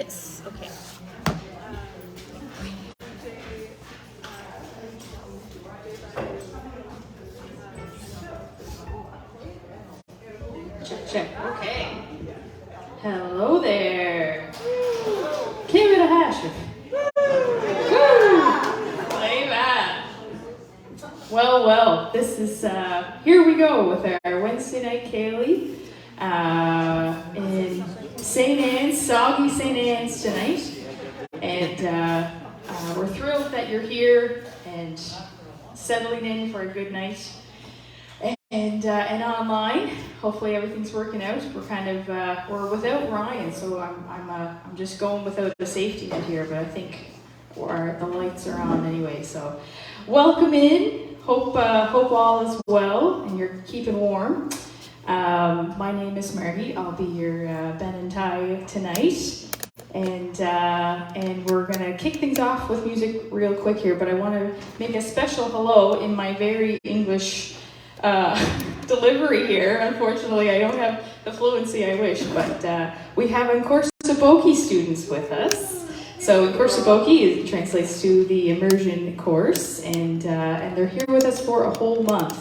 Yes, okay. Check. Okay. Hello there. Give it a hash. Amen. Well, this is, here we go with our Wednesday night Ceilidh in St. Anne's, soggy St. Anne's tonight. And we're thrilled that you're here and settling in for a good night. And online, hopefully everything's working out. We're kind of we're without Ryan, so I'm just going without the safety net here. But I think the lights are on anyway. So welcome in. Hope all is well and you're keeping warm. My name is Margie. I'll be your Ben and Ty tonight, and we're gonna kick things off with music real quick here. But I want to make a special hello in my very English delivery here. Unfortunately, I don't have the fluency I wish, but we have Incorsaboki students with us. So Incorsaboki translates to the immersion course, and they're here with us for a whole month.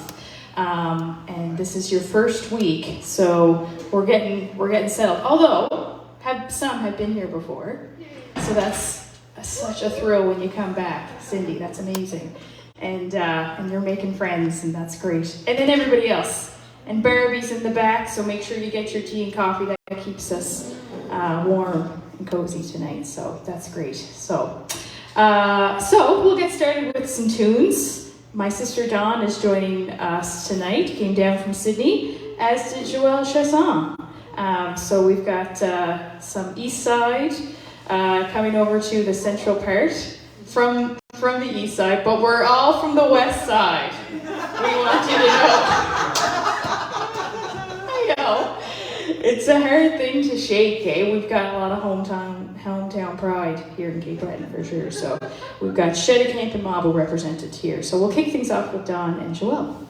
And this is your first week, so we're getting settled. Although some have been here before, so that's such a thrill when you come back, Cindy. That's amazing. And you're making friends, and that's great. And then everybody else. And Barbie's in the back, so make sure you get your tea and coffee. That keeps us warm and cozy tonight, so that's great. So we'll get started with some tunes. My sister Dawn is joining us tonight, came down from Sydney, as did Joelle Chiasson. So we've got some East Side coming over to the central part from the east side, but we're all from the west side. We want you to know. I know. It's a hard thing to shake, eh? We've got a lot of hometown pride here in Cape Breton for sure. So we've got Shedicamp and Mabo represented here. So we'll kick things off with Dawn and Joelle.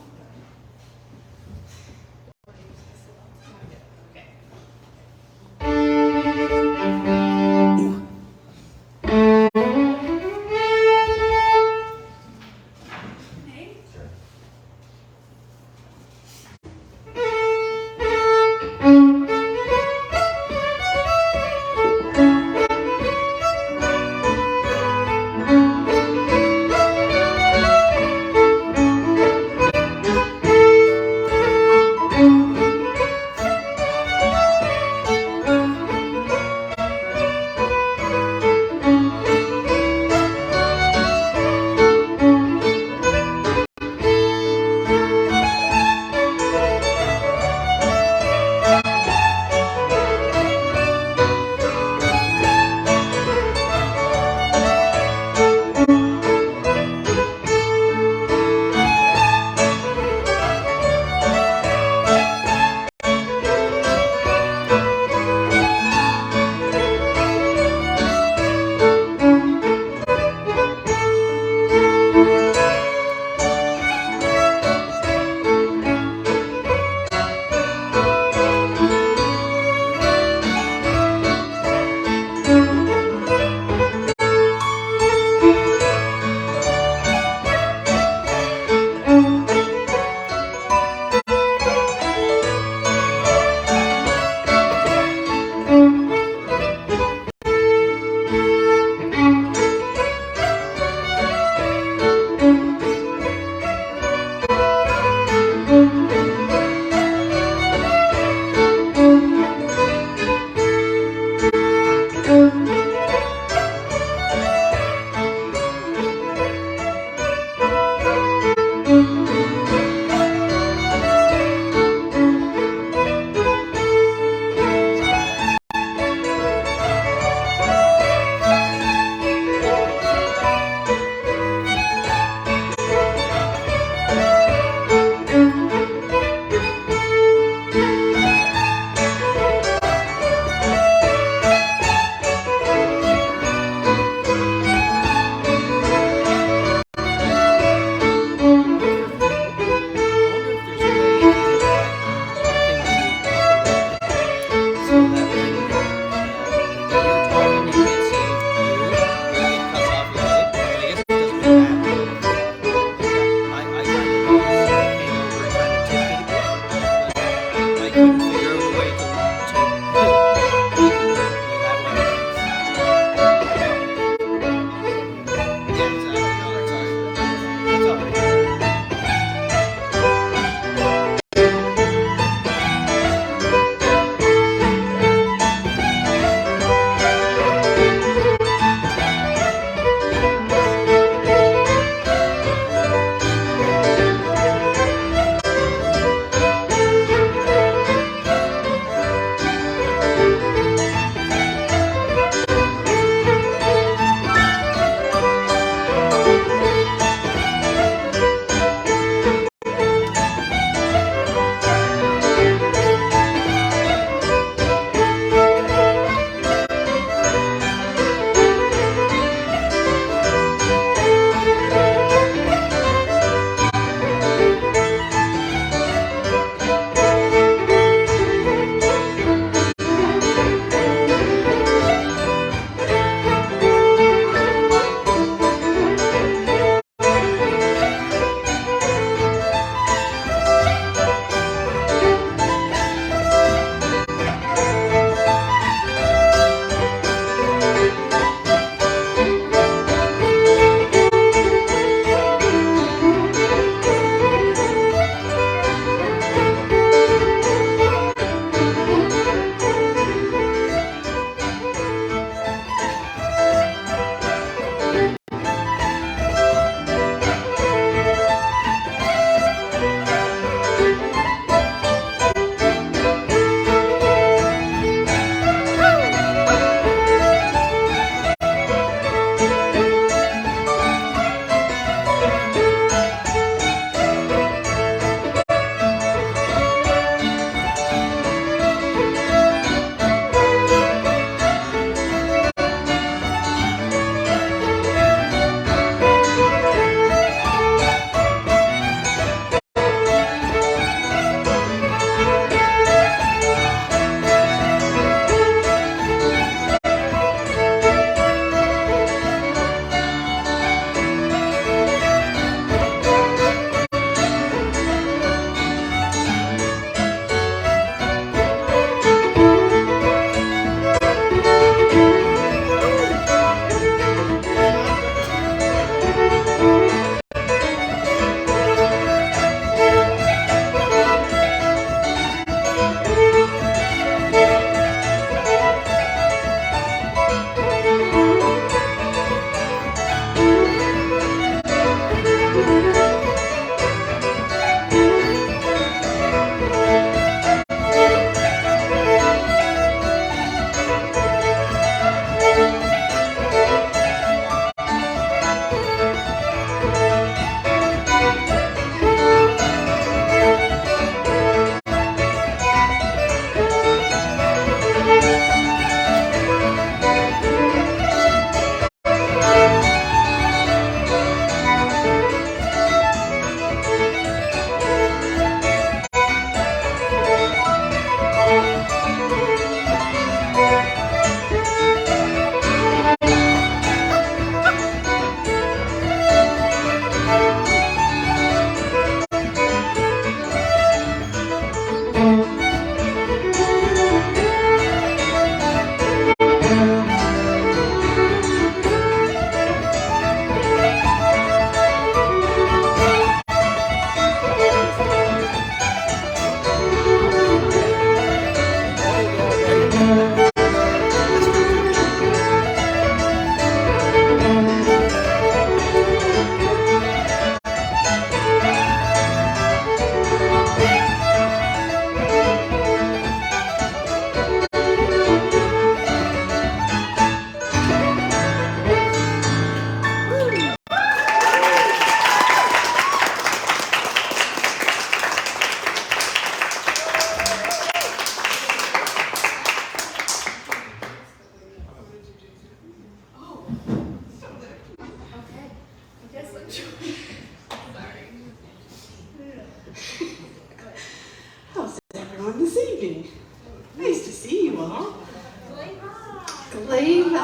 Leave and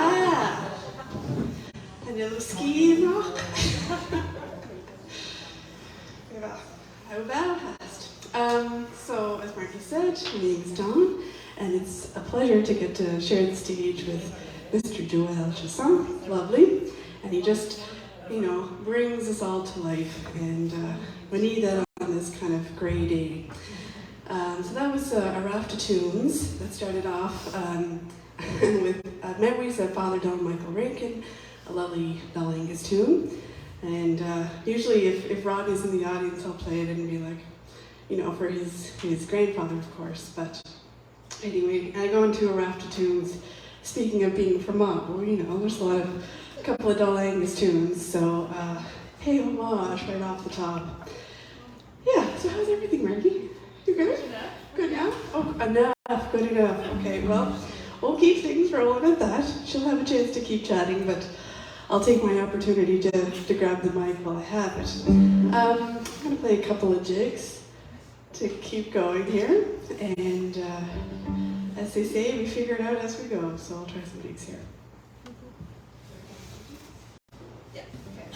a little ski rock. How fast. So, as Margie said, my name is Dawn, and it's a pleasure to get to share the stage with Mr. Chiasson. Lovely. And he just, brings us all to life, and we need that on this kind of grey day. So that was a raft of tunes that started off with memories of Father Don Michael Rankin, a lovely Bell Angus tune. And usually if Rodney's in the audience, I'll play it and be like, for his grandfather, of course. But anyway, I go into a raft of tunes. Speaking of being from Mob, there's a couple of Bell Angus tunes, so pay homage right off the top. Yeah, so how's everything, Margie? You good? Good enough? Oh, enough. Good enough. Okay, well, we'll keep things rolling at that. She'll have a chance to keep chatting, but I'll take my opportunity to grab the mic while I have it. I'm going to play a couple of jigs to keep going here, and as they say, we figure it out as we go, so I'll try some jigs here. Yeah, okay.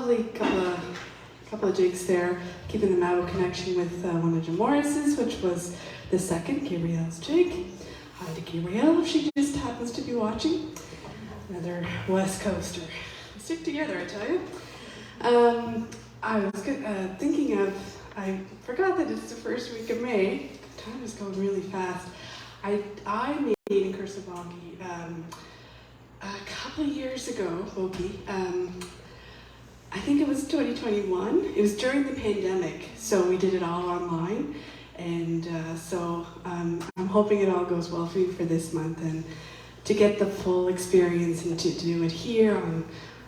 lovely couple of jigs there, keeping the Mabo connection with one of Jim Morris's, which was the second, Gabrielle's jig. Hi to Gabrielle if she just happens to be watching. Another West Coaster. Stick together, I tell you. I was thinking of, I forgot that it's the first week of May. Time is going really fast. I made in Kursavaki a couple of years ago, I think it was 2021. It was during the pandemic, so we did it all online. And so I'm hoping it all goes well for you for this month and to get the full experience and to do it here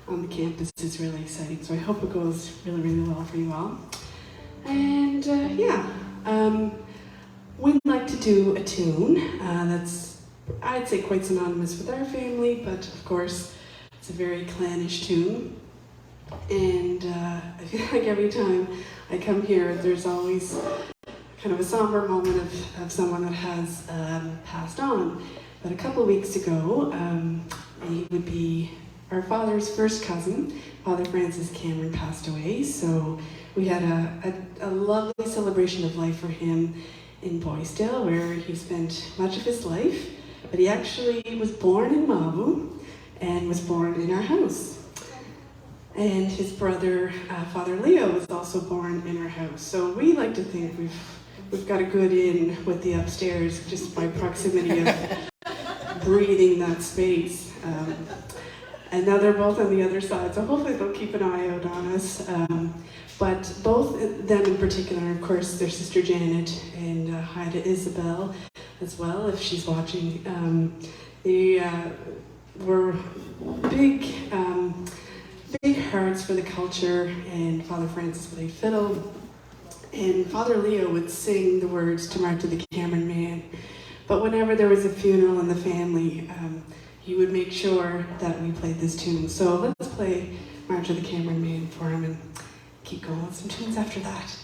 on the campus is really exciting. So I hope it goes really, really well for you all. And we'd like to do a tune that's, I'd say, quite synonymous with our family, but of course it's a very clannish tune. And I feel like every time I come here, there's always kind of a somber moment of someone that has passed on. But a couple of weeks ago, he would be our father's first cousin, Father Francis Cameron, passed away. So we had a lovely celebration of life for him in Boysdale, where he spent much of his life. But he actually was born in Mabu and was born in our house. And his brother, Father Leo, was also born in our house. So we like to think we've got a good in with the upstairs just by proximity of breathing that space. And now they're both on the other side, so hopefully they'll keep an eye out on us. But both them in particular, of course, their sister Janet, and hi to Isabel as well, if she's watching. They were big hearts for the culture, and Father Francis played fiddle, and Father Leo would sing the words to March of the Cameron Man. But whenever there was a funeral in the family, he would make sure that we played this tune. So let's play March of the Cameron Man for him and keep going with some tunes after that.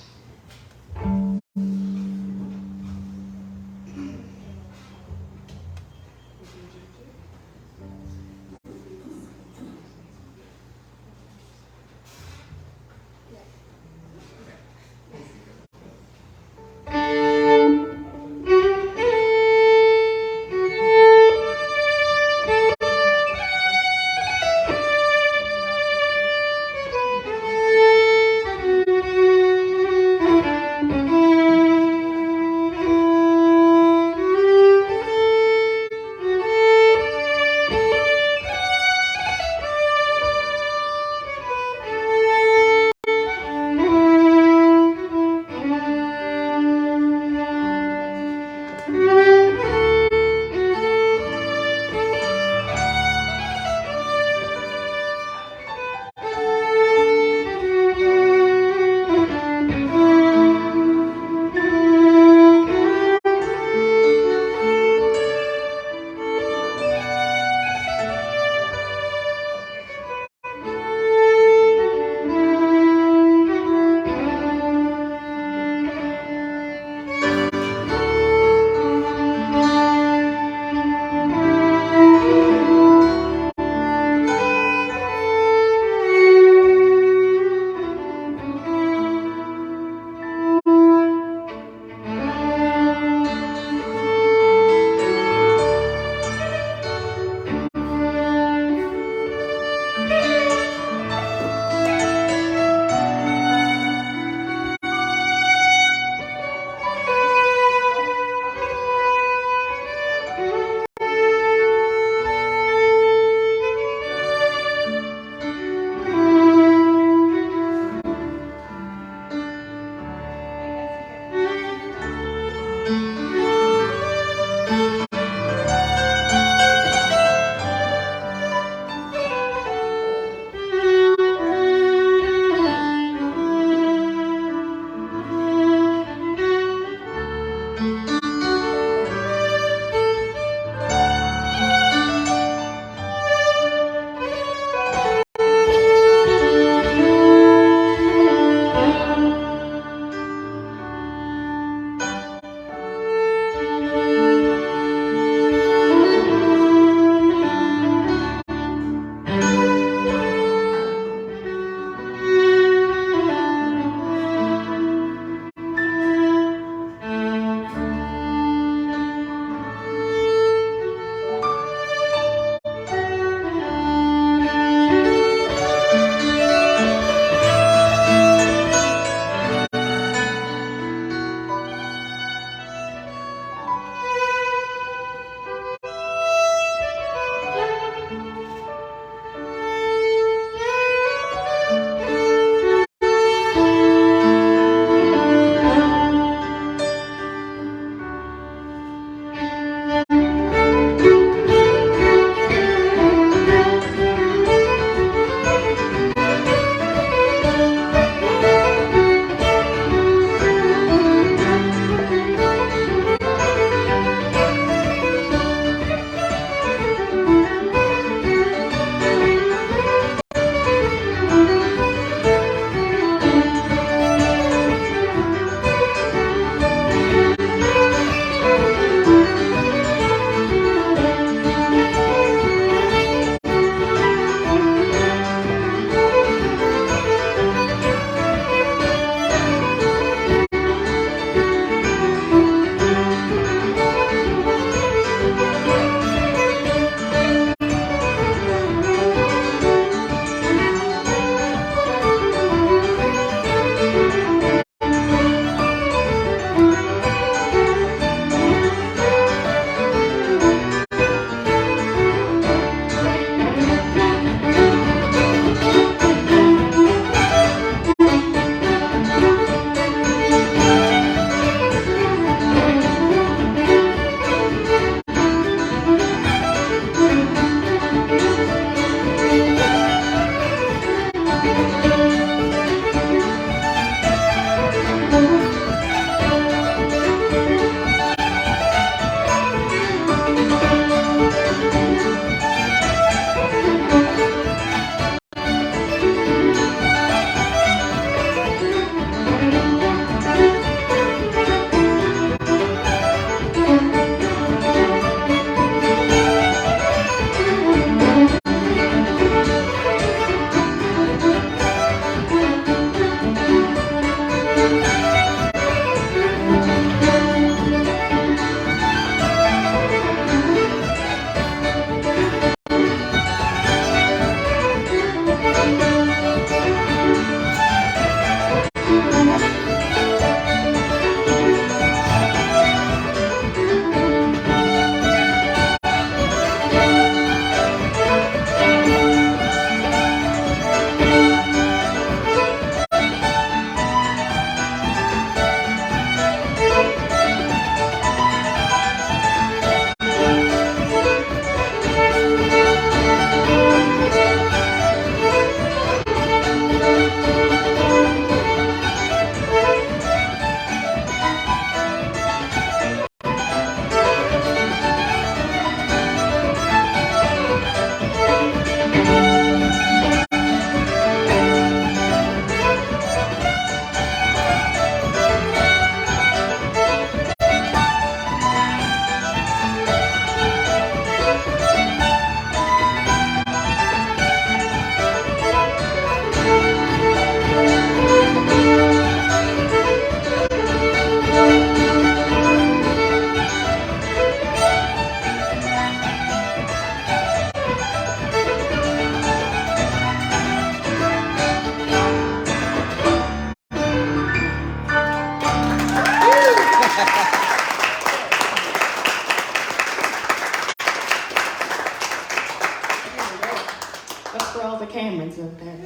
for all the Camerons out there.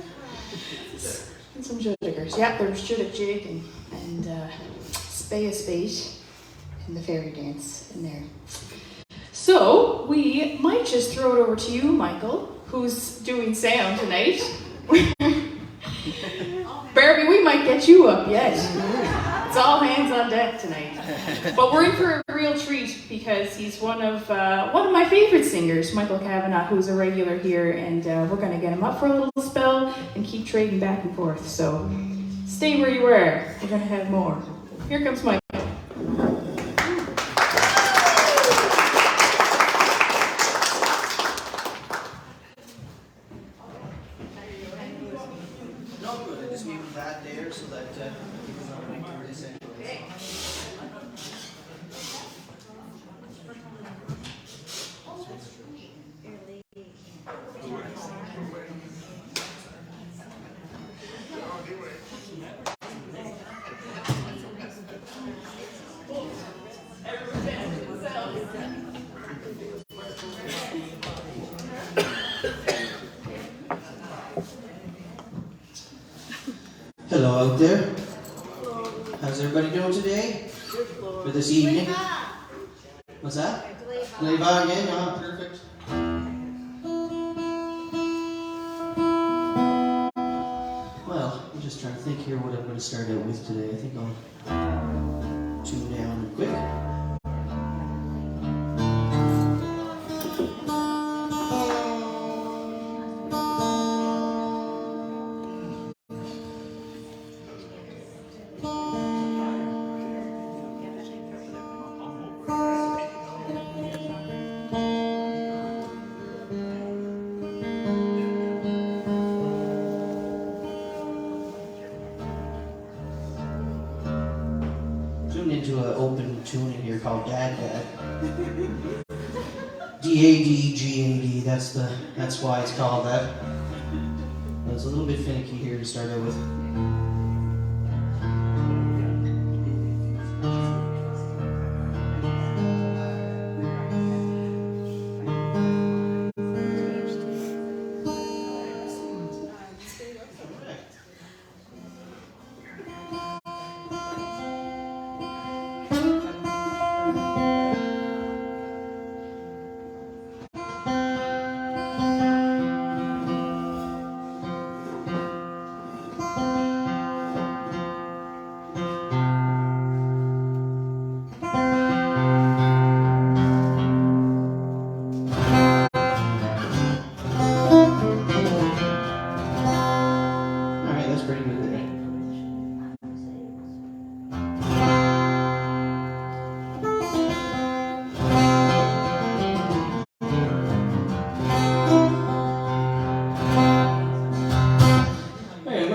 And some jiggers. Yeah, there's jig and spay a spade and the fairy dance in there. So we might just throw it over to you, Michael, who's doing sound tonight. Barbie, we might get you up yet. It's all hands on deck tonight. But we're in for a real treat because he's one of my favorite singers, Michael Cavanaugh, who's a regular here, and we're going to get him up for a little spell and keep trading back and forth. So stay where you were. We're going to have more. Here comes Michael. So that people don't make too many Hello out there. How's everybody doing today? Or this evening? What's that? Gaeliccollege, yeah, no, perfect. Well, I'm just trying to think here what I'm going to start out with today. I think I'll tune down quick. Into an open tuning here called Dad Dad. D-A-D-G-A-D, that's why it's called that. It's a little bit finicky here to start out with.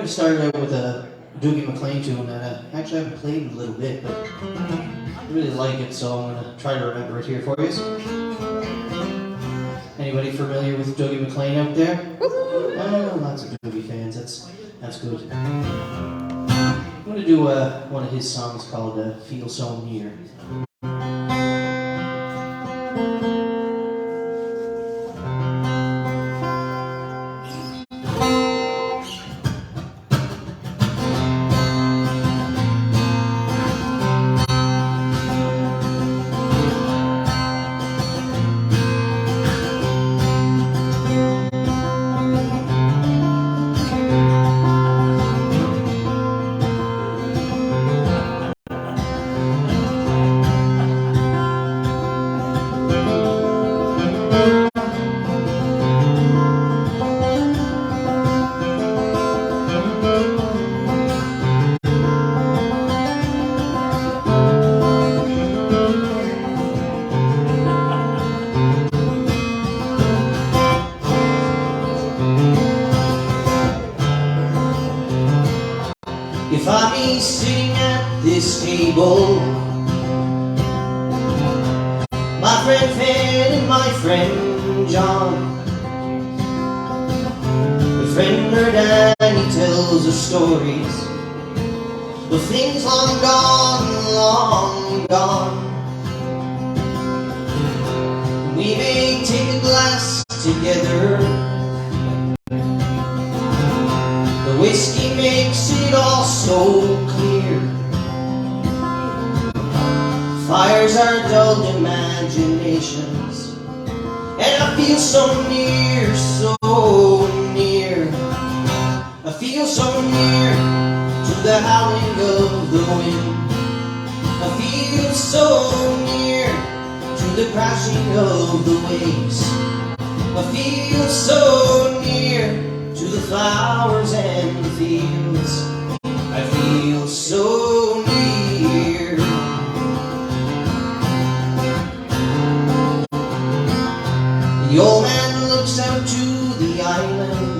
Started out with a Dougie MacLean tune that I actually haven't played in a little bit, but I really like it, so I'm going to try to remember it here for you. Anybody familiar with Dougie MacLean out there? Lots of Dougie fans, that's good. I'm going to do one of his songs called Feel So Near. If I be sitting at this table, my friend Finn and my friend John, my friend Dan, he tells us stories of things long gone, long gone. We may take a glass together makes it all so clear. Fires our dulled imaginations, and I feel so near, so near. I feel so near to the howling of the wind. I feel so near to the crashing of the waves. I feel so near to the flowers and the fields. I feel so near. The old man looks out to the island.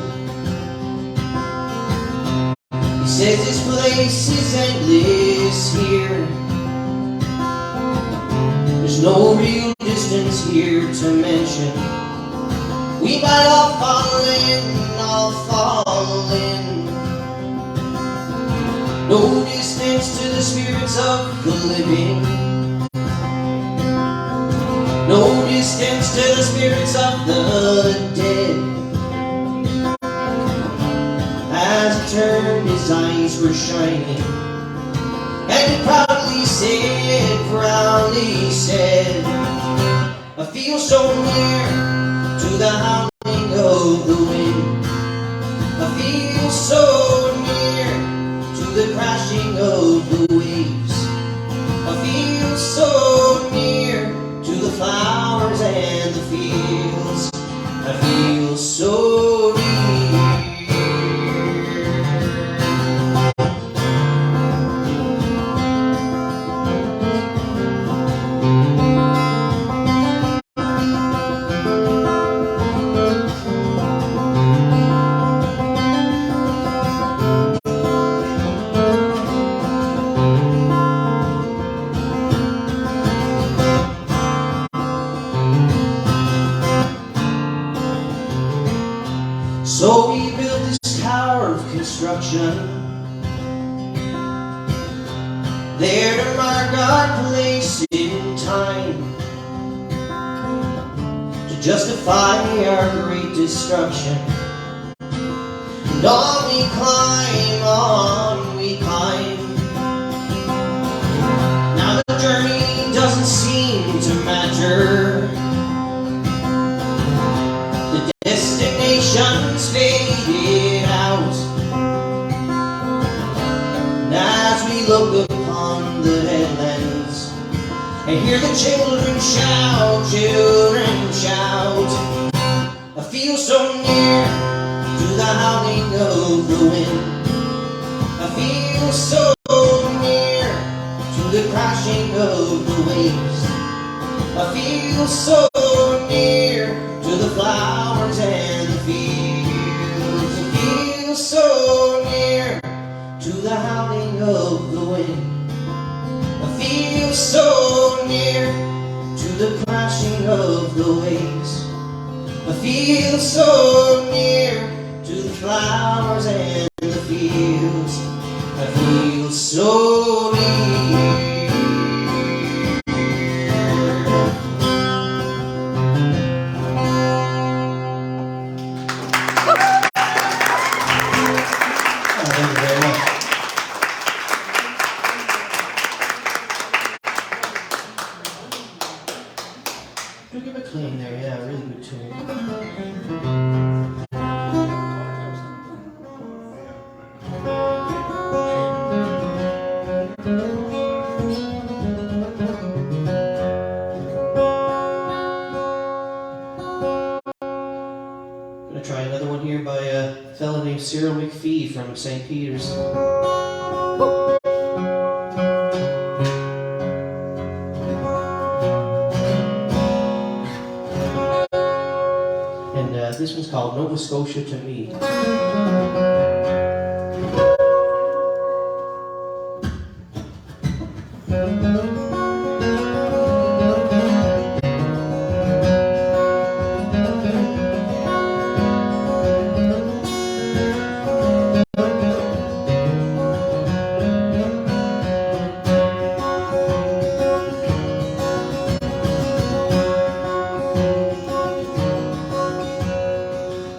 He says this place is endless here. There's no real distance here to mention. We might all fall in, all fall in. No distance to the spirits of the living. No distance to the spirits of the dead. As he turned, his eyes were shining, and he proudly said, I feel so near to the howling of the wind. I feel so near to the crashing of the waves. I feel so near to the flowers and the fields. I feel so near. So we built this tower of construction, there to mark our place in time, to justify our great destruction. And on we climb, on we climb. Now the journey doesn't seem to matter. Destinations faded out, and as we look upon the headlands and hear the children shout, I feel so near to the howling of the wind. I feel so near to the crashing of the waves. I feel so near to the flowers and the fields. I feel so near to the howling of the wind. I feel so near to the crashing of the waves. I feel so near to the flowers and the fields. I feel so near. Give a clean there, yeah, really good tune. Gonna try another one here by a fella named Cyril McPhee from St. Peter's. This one's called Nova Scotia to Me.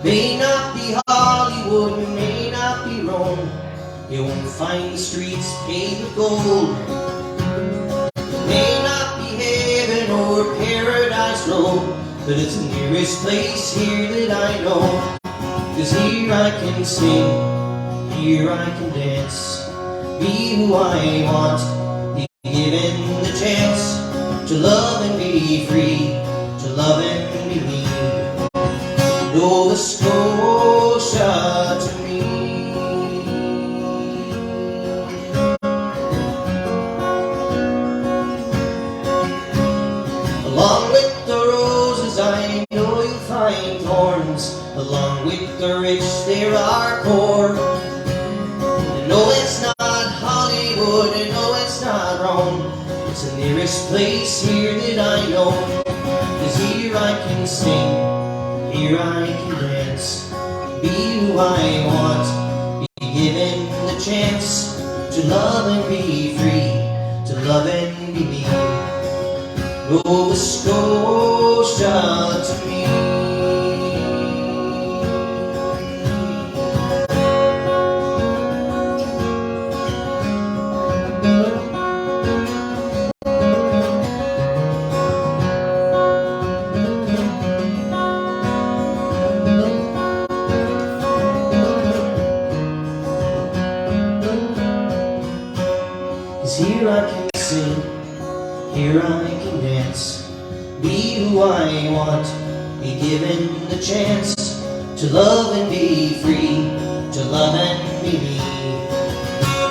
May not be Hollywood, may not be Rome, You won't find the streets paved with gold. It may not be heaven or paradise road, but it's the nearest place here that I know. 'Cause here I can sing, here I can dance, be who I want, be given the chance to love and be free, to love and be me. Nova Scotia to me. Along with the roses I know you'll find thorns, along with the rich there are poor. And no, it's not Hollywood, and no, it's not Rome, it's the nearest place here that I know. 'Cause here I can sing, here I can dance, be who I want, be given the chance to love and be free, to love and be me. Nova Scotia to me. Here I can sing, here I can dance, be who I want, be given the chance to love and be free, to love and be me.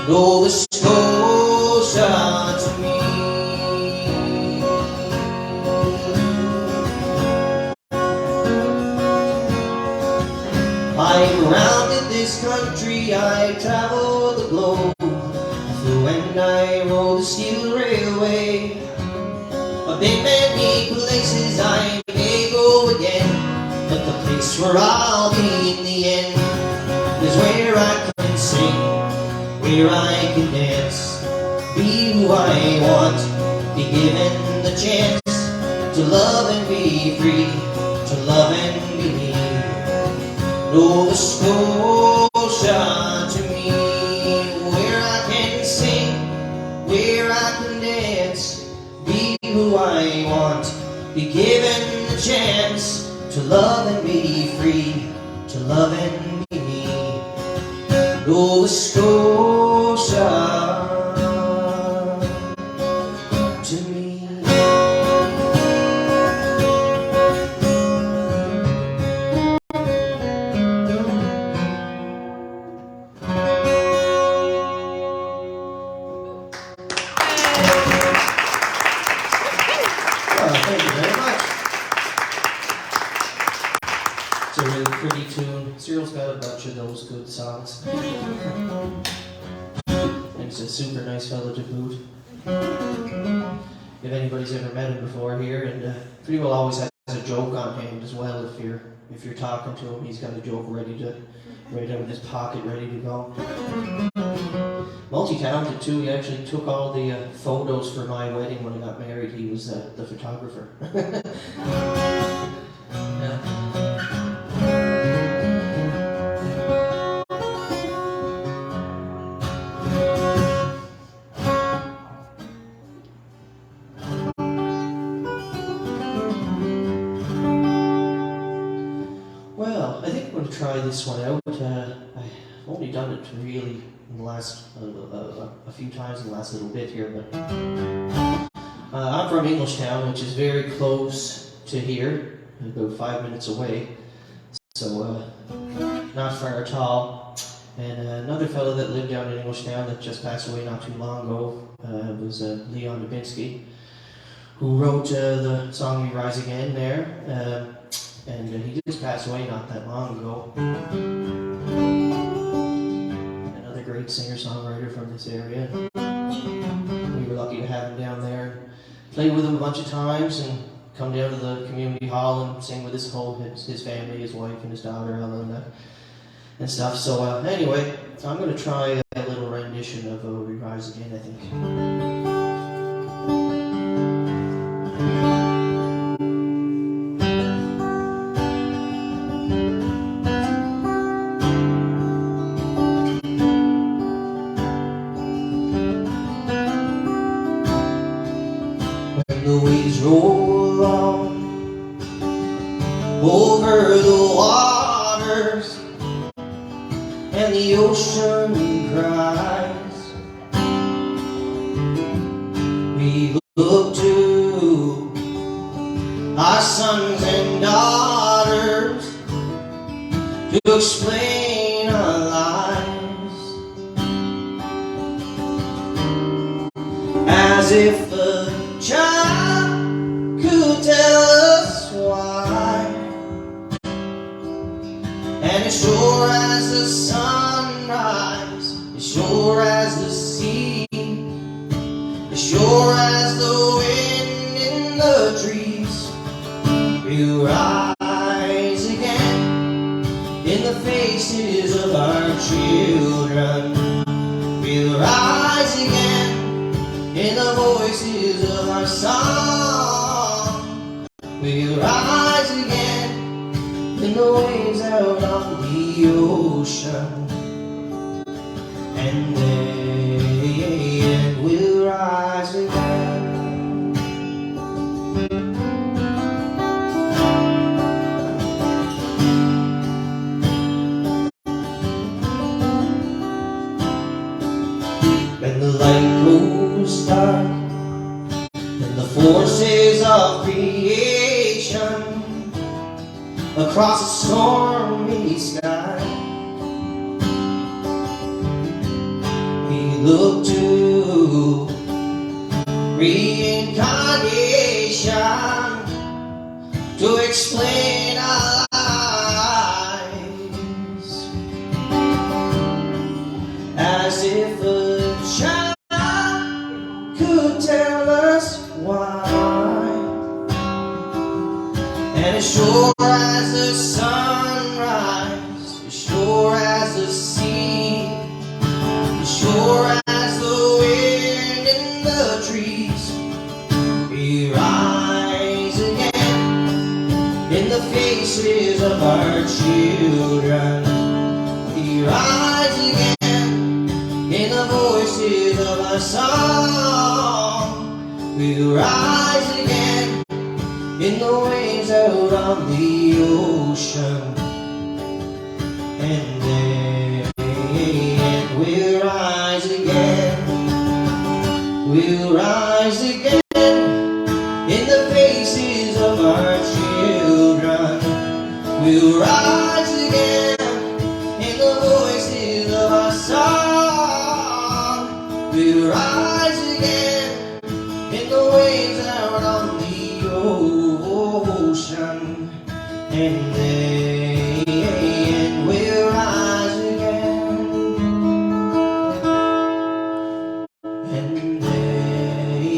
Nova Scotia to me. I'm around in this country, I travel the globe. When I rode the steel railway, I've been many places I may go again, but the place where I'll be in the end is where I can sing, where I can dance, be who I want, be given the chance to love and be free, to love and be me. Nova Scotia to me. Where I can dance, be who I want, be given the chance to love and be free, to love and be me. Nova Scotia to me. Thank you very much. It's a really pretty tune. Cyril's got a bunch of those good songs. And he's a super nice fellow to boot. If anybody's ever met him before here, and pretty well always has a joke on hand as well. If you're talking to him, he's got a joke right out of his pocket, ready to go. Multi-talented too. He actually took all the photos for my wedding when I got married. He was the photographer. Yeah. Well, I think I'm going to try this one out. I've only done it really in the last a few times in the last little bit here, but I'm from Englishtown, which is very close to here, about 5 minutes away, so not far at all. And another fellow that lived down in Englishtown that just passed away not too long ago was Leon Dubinsky, who wrote the song "We Rise Again" there, and he just passed away not that long ago. Great singer-songwriter from this area. We were lucky to have him down there, play with him a bunch of times, and come down to the community hall and sing with his family, his wife and his daughter, Ella, and stuff. So anyway, I'm going to try a little rendition of "We Rise Again," I think. over the waters, and the ocean cries. We look to our sons and daughters to explain our lives, as if a child could tell us why. And as sure as the sunrise, as sure as the sea, as sure as the wind in the trees, we'll rise again in the faces of our children. We'll rise again in the voices of our song. We'll rise again in the waves out on the ocean. And then we'll rise again. When the light grows dark and the forces of creation across a stormy sky, we look to reincarnation to explain our lives, as if a child could tell us why. And as sure as the sunrise, as sure as the sea, as sure as the wind in the trees, we rise again in the faces of our children. We rise again in the voices of our song. We rise again in the waves out on the ocean. And then we'll rise again. We'll rise again in the faces of our children. We'll rise again in the voices of our song. We'll rise again in the waves out on the ocean. And then we'll rise again. And then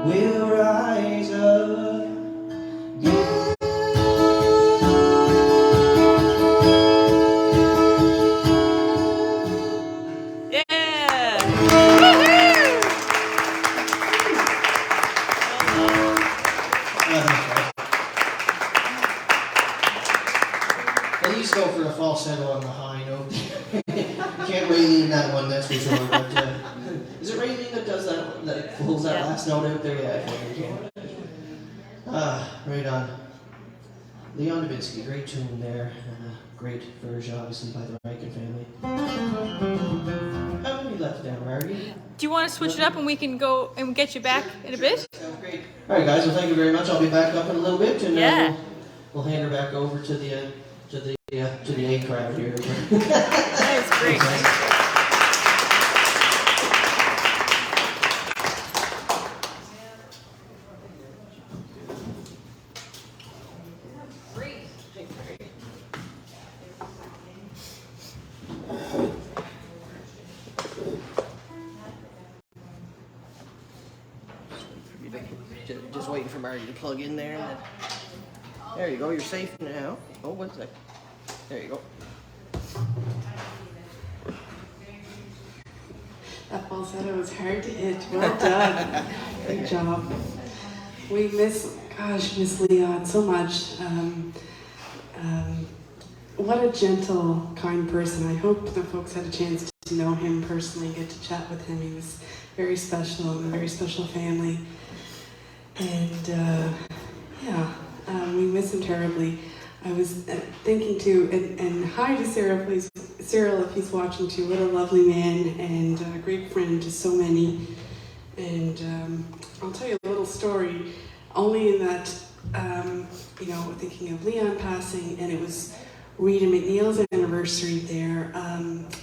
we'll rise again. At least go for a falsetto on the high note. You can't Raylene that one, that's for sure. But, is it Raylene that does that one, that pulls that last note out there? Yeah, I think you can. Right on. Leon Dubinsky, great tune there. Great version, obviously, by the Riken family. How many left down, Margie? Do you want to switch it up and we can go and get you back in a bit? Sounds great. All right, guys. Well, thank you very much. I'll be back up in a little bit, and we'll hand her back over to the A crowd here. That was great. Just waiting for Margie to plug in there. And then... There you go. You're safe now. Oh, 1 sec. There you go. That falsetto was hard to hit. Well done. Good job. We miss Leon so much. What a gentle, kind person. I hope the folks had a chance to know him personally, get to chat with him. He was very special, and a very special family. And We miss him terribly. I was thinking too, and hi to Cyril, please, Cyril, if he's watching too. What a lovely man and a great friend to so many. And I'll tell you a little story, only in that, thinking of Leon passing, and it was Rita McNeil's anniversary there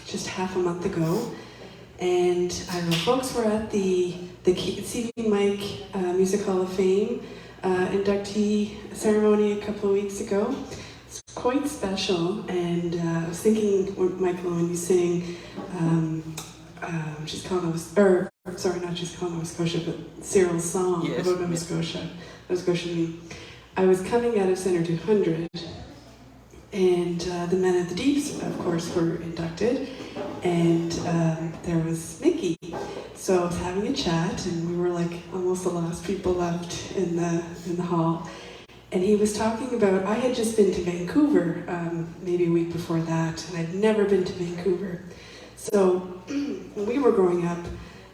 just half a month ago. And I don't know, folks were at the Ceilidh Mike Music Hall of Fame inductee ceremony a couple of weeks ago. It's quite special, and I was thinking, Michael, when you sing She's Calling Nova Scotia, but Cyril's song about Nova Scotia, I was coming out of Centre 200, and the Men of the Deeps, of course, were inducted, and there was Mickey. So I was having a chat, and we were like almost the last people left in the hall. And he was talking about, I had just been to Vancouver, maybe a week before that, and I'd never been to Vancouver. So when we were growing up,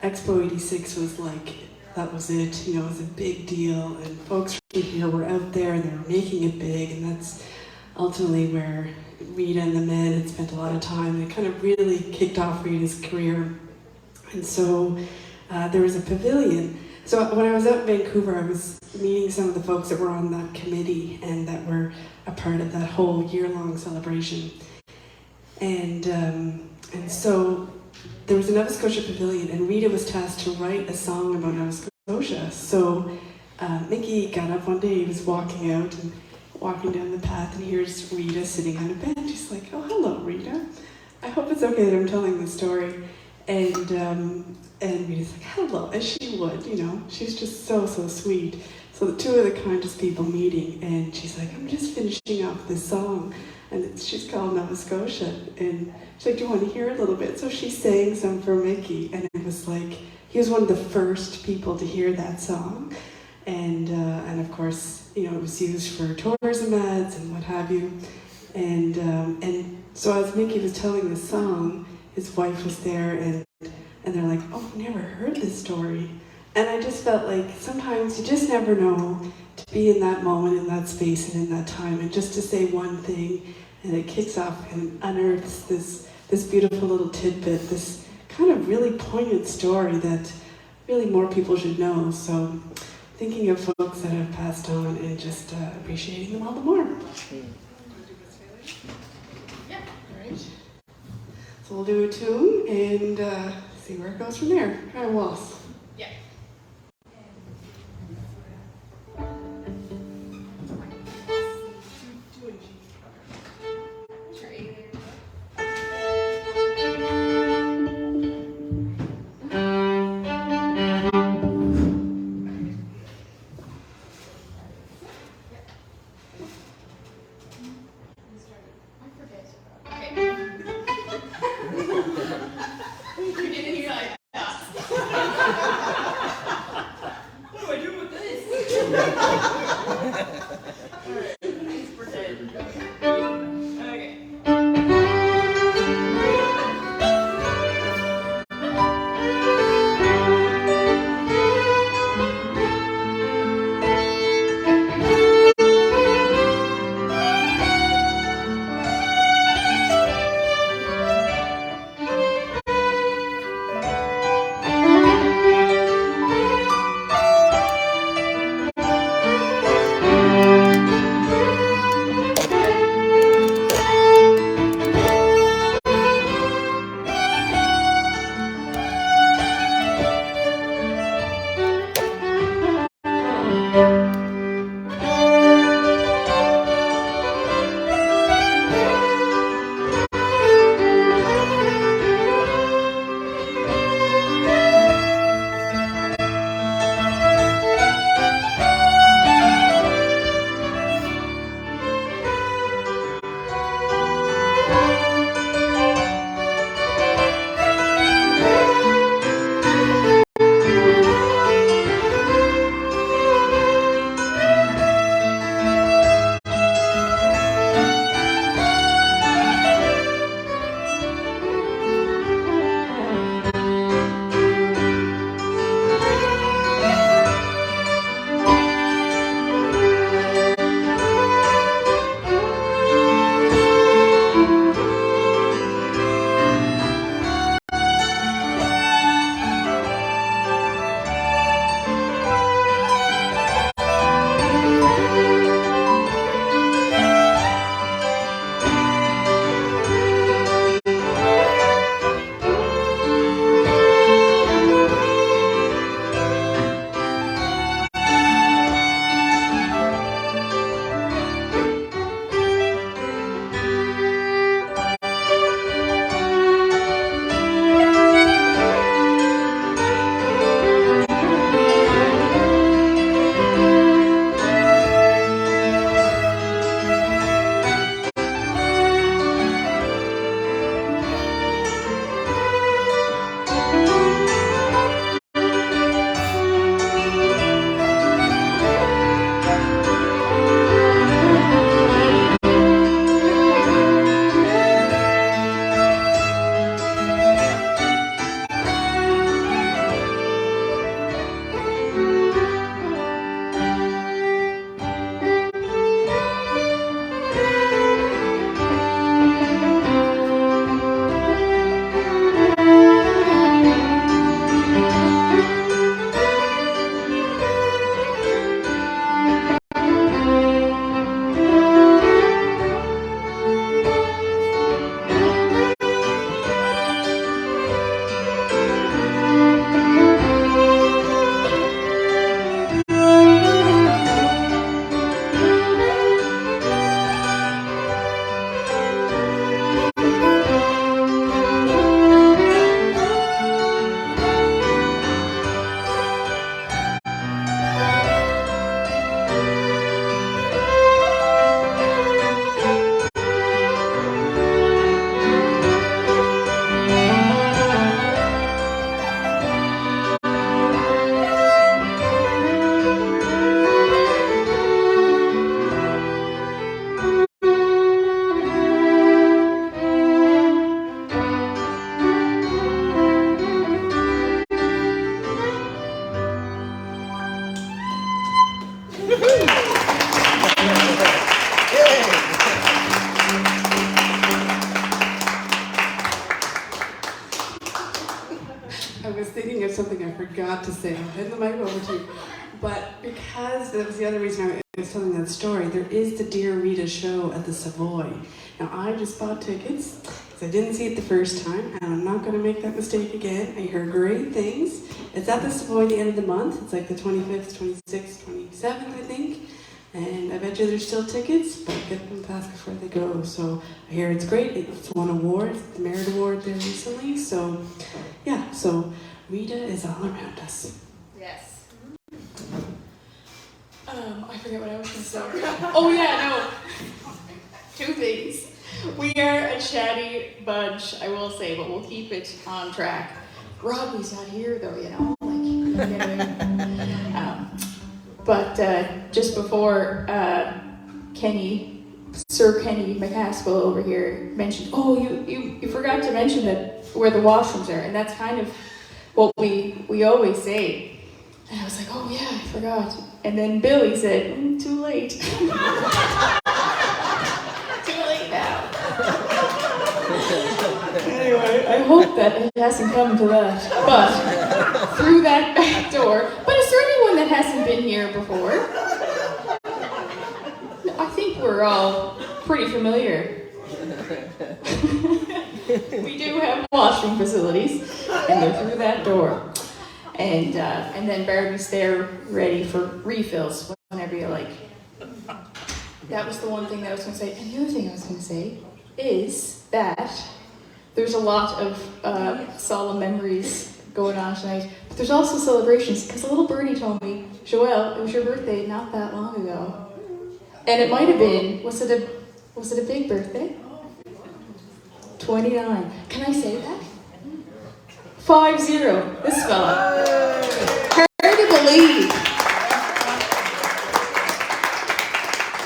Expo 86 was like, that was it, it was a big deal, and folks from here were out there, and they were making it big, and that's ultimately where Rita and the men had spent a lot of time, and it kind of really kicked off Rita's career. And so there was a pavilion. So when I was out in Vancouver, I was meeting some of the folks that were on that committee and that were a part of that whole year-long celebration. And so there was a Nova Scotia pavilion, and Rita was tasked to write a song about Nova Scotia. So Mickey got up one day, he was walking out and walking down the path, and here's Rita sitting on a bench. He's like, "Oh, hello, Rita. I hope it's okay that I'm telling this story." And Rita's like, "Hello," as she would, she's just so sweet. So the two of the kindest people meeting, and she's like, "I'm just finishing off this song, and she's called Nova Scotia." And she's like, "Do you want to hear a little bit?" So she sang some for Mickey, and it was like, he was one of the first people to hear that song. And of course, it was used for tourism ads and what have you. And so as Mickey was telling the song, his wife was there, and they're like, "Oh, I've never heard this story." And I just felt like sometimes you just never know, to be in that moment, in that space, and in that time, and just to say one thing, and it kicks off and unearths this beautiful little tidbit, this kind of really poignant story that really more people should know. So thinking of folks that have passed on and just appreciating them all the more. Yeah, great. So we'll do a tune and see where it goes from there. Kind of waltz. Yeah. You didn't hear like that. forgot to say, I'll hand the mic over to you. But because that was the other reason I was telling that story, there is the Dear Rita show at the Savoy. Now, I just bought tickets because I didn't see it the first time, and I'm not going to make that mistake again. I heard great things. It's at the Savoy at the end of the month. It's like the 25th, 26th, 27th, I think. And I bet you there's still tickets, but get them fast before they go. So I hear it's great. It's won awards, the Merit Award there recently. So, yeah, so Rita is all around us. Yes. I forget what I was going to say. Oh yeah, no. Two things. We are a chatty bunch, I will say, but we'll keep it on track. Robbie's not here though, you know. But just before Kenny, Sir Kenny McCaskill over here mentioned, oh, you forgot to mention that where the washrooms are, and that's kind of what we always say. And I was like, oh yeah, I forgot. And then Billy said, too late. Too late now. Anyway, I hope that it hasn't come to that. But through that back door. But is there anyone that hasn't been here before? I think we're all pretty familiar. We do have washroom facilities, and they're through that door. And then Barbie's there ready for refills whenever you like. That was the one thing that I was going to say. And the other thing I was going to say is that there's a lot of solemn memories going on tonight. But there's also celebrations, because a little birdie told me, Joelle, it was your birthday not that long ago. And it might have been, was it a big birthday? 29. Can I say that? 5-0, this fella. Hard to believe.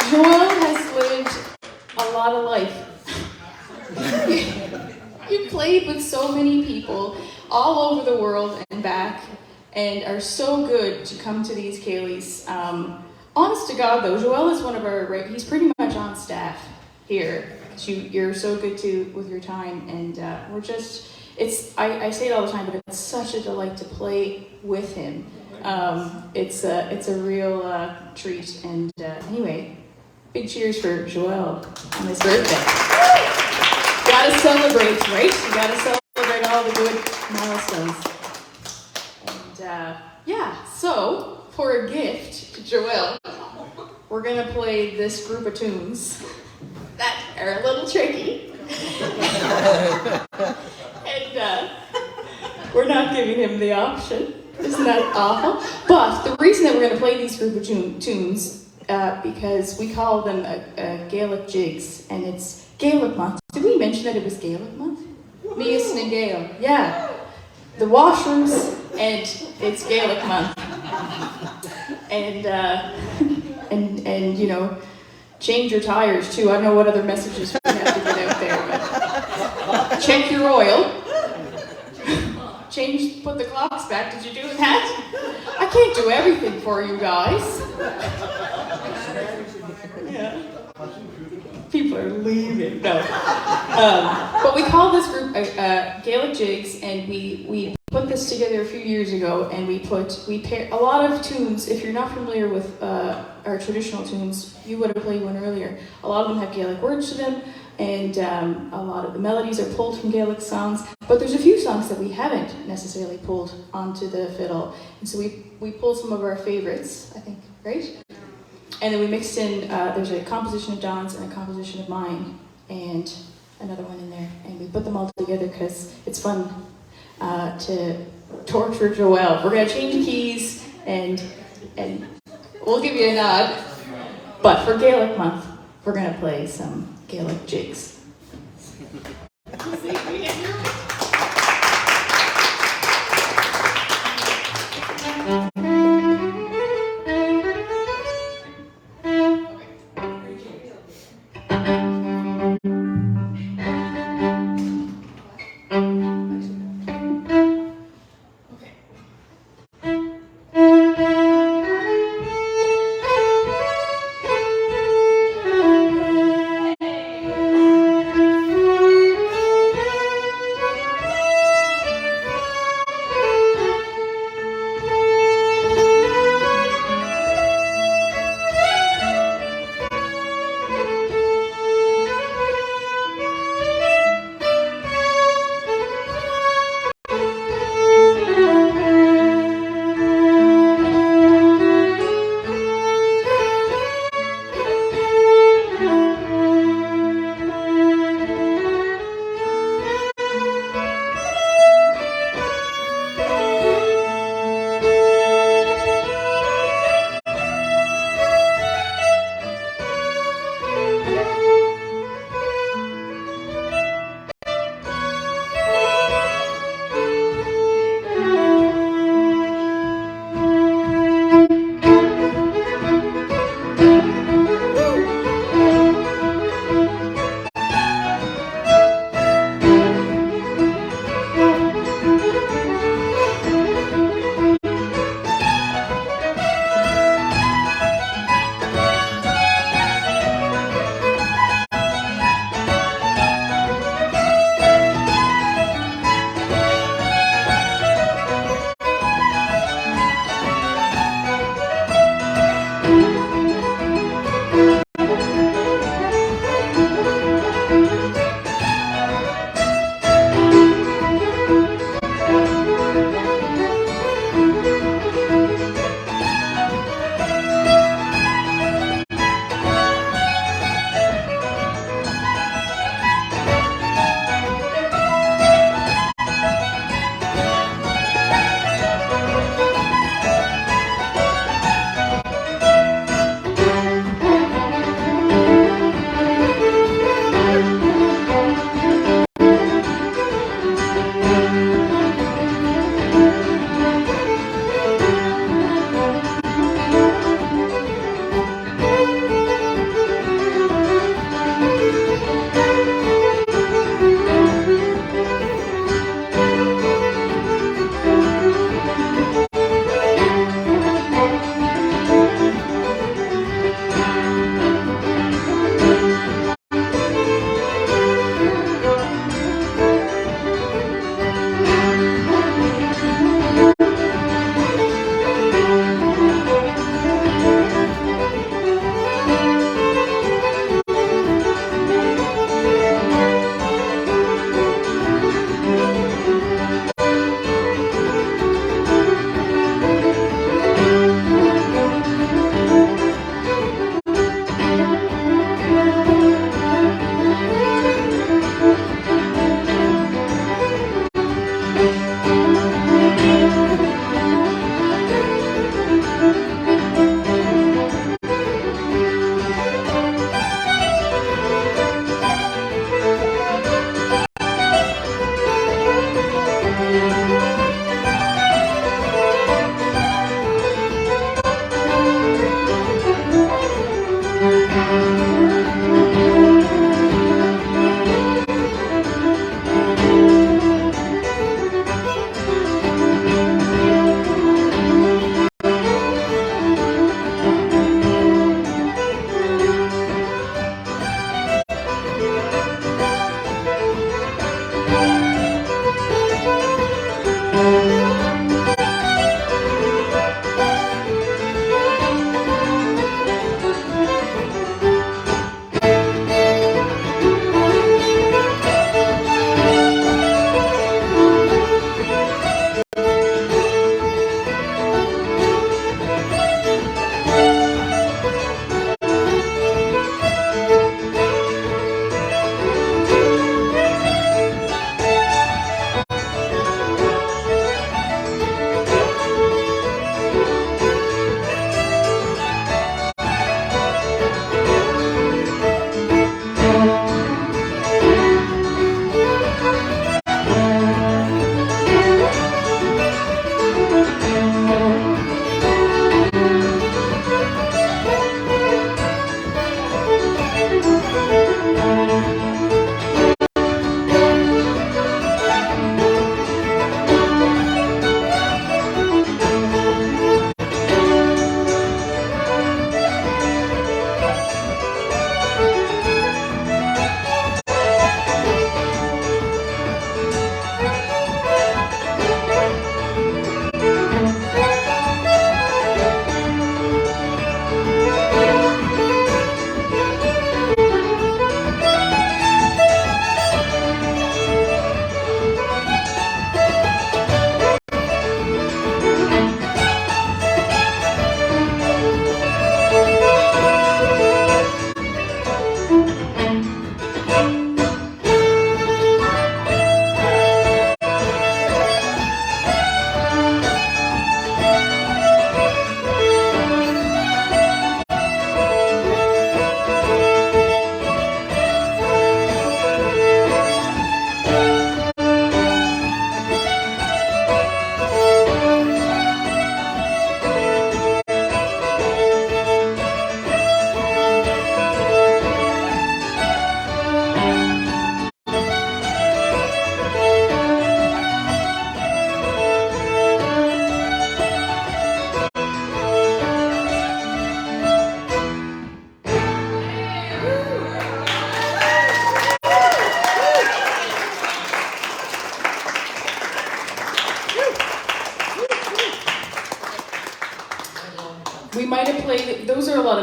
Joel has lived a lot of life. You played with so many people all over the world and back, and are so good to come to these Ceilidhs. Honest to God though, Joel is one of our, he's pretty much on staff here. You're so good with your time, and we're just, I say it all the time, but it's such a delight to play with him. It's a real treat, and anyway, big cheers for Joel on his birthday. Gotta celebrate, right? You gotta celebrate all the good milestones. And yeah, so for a gift to Joel, we're gonna play this group of tunes that are a little tricky. And we're not giving him the option. Isn't that awful? But the reason that we're going to play these group of tunes, because we call them Gaelic jigs, and it's Gaelic month. Did we mention that it was Gaelic month? Miasn and Gael. Yeah. The washrooms, and it's Gaelic month. And you know, change your tires too. I don't know what other messages we have to get out there, but check your oil. Put the clocks back. Did you do that? I can't do everything for you guys. Yeah. People are leaving. No. But we call this group Gaelic Jigs, and we put this together a few years ago, and we pair a lot of tunes. If you're not familiar with our traditional tunes, you would have played one earlier. A lot of them have Gaelic words to them, and a lot of the melodies are pulled from Gaelic songs, but there's a few songs that we haven't necessarily pulled onto the fiddle, and so we pulled some of our favorites, I think, right? And then we mixed in, there's a composition of John's and a composition of mine, and another one in there, and we put them all together because it's fun to torture Joelle. We're going to change the keys, and we'll give you a nod, but for Gaelic month, we're going to play some Gaelic jigs.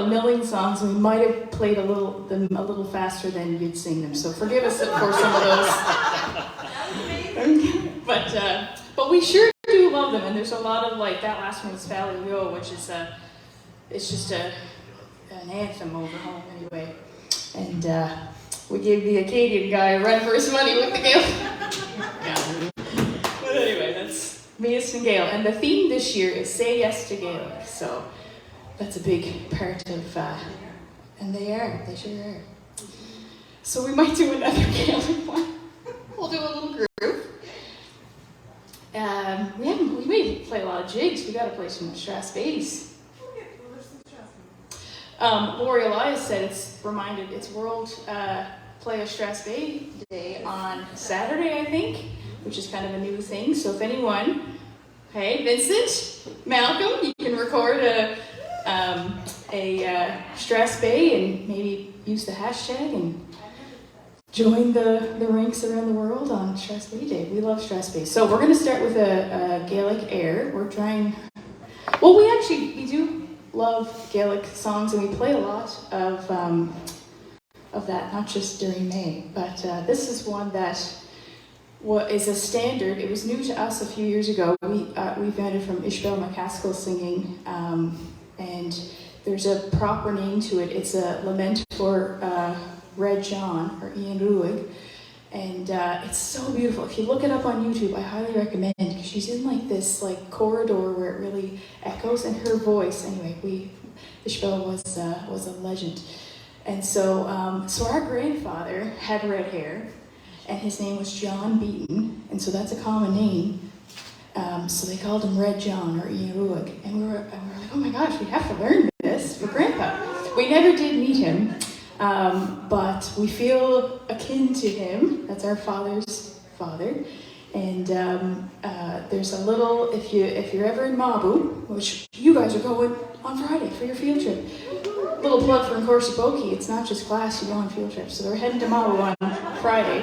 on milling songs, and we might have played them a little faster than you'd sing them. So forgive us for some of those. But we sure do love them, and there's a lot of like that last one was Valley Rio, which is it's just an anthem over home anyway. And we gave the Acadian guy a run for his money with the Gaelic. Yeah. But anyway, that's Mias and Gael. And the theme this year is Say Yes to Gaelic. So that's a big part of, and they sure are. So we might do another Gaelic one. We'll do a little group. We may play a lot of jigs. We got to play some Strass Bass. Lori Elias said it's World Play a Strass Bay Day on Saturday, I think, which is kind of a new thing. So if anyone, hey, Vincent, Malcolm, you can record a Strass Bay and maybe use the hashtag and join the ranks around the world on Strass Bay Day. We love Strass Bay. So we're going to start with a Gaelic air. We're trying, well, we do love Gaelic songs, and we play a lot of that, not just during May. But this is one that is a standard. It was new to us a few years ago. We found it from Ishbel McCaskill singing, and there's a proper name to it. It's a lament for Red John, or Ian Ruig, and it's so beautiful. If you look it up on YouTube, I highly recommend, because she's in like this like corridor where it really echoes, and her voice. Anyway, Ishbel was a legend, and so our grandfather had red hair, and his name was John Beaton, and so that's a common name. So they called him Red John, or Ian Ruig, and we were like, oh my gosh, we have to learn this for Grandpa. We never did meet him. But we feel akin to him. That's our father's father. And there's a little, if you're ever in Mabu, which you guys are going on Friday for your field trip, little plug for Corsi Boki. It's not just class, you go on field trips. So they're heading to Mabu on Friday.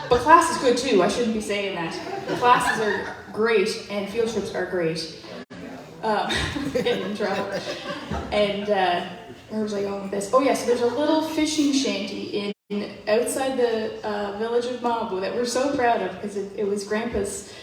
But class is good too, I shouldn't be saying that. The classes are great and field trips are great. Getting in trouble. And where was I going with this? Oh yeah, so there's a little fishing shanty outside the village of Mabu that we're so proud of, because it was Grandpa's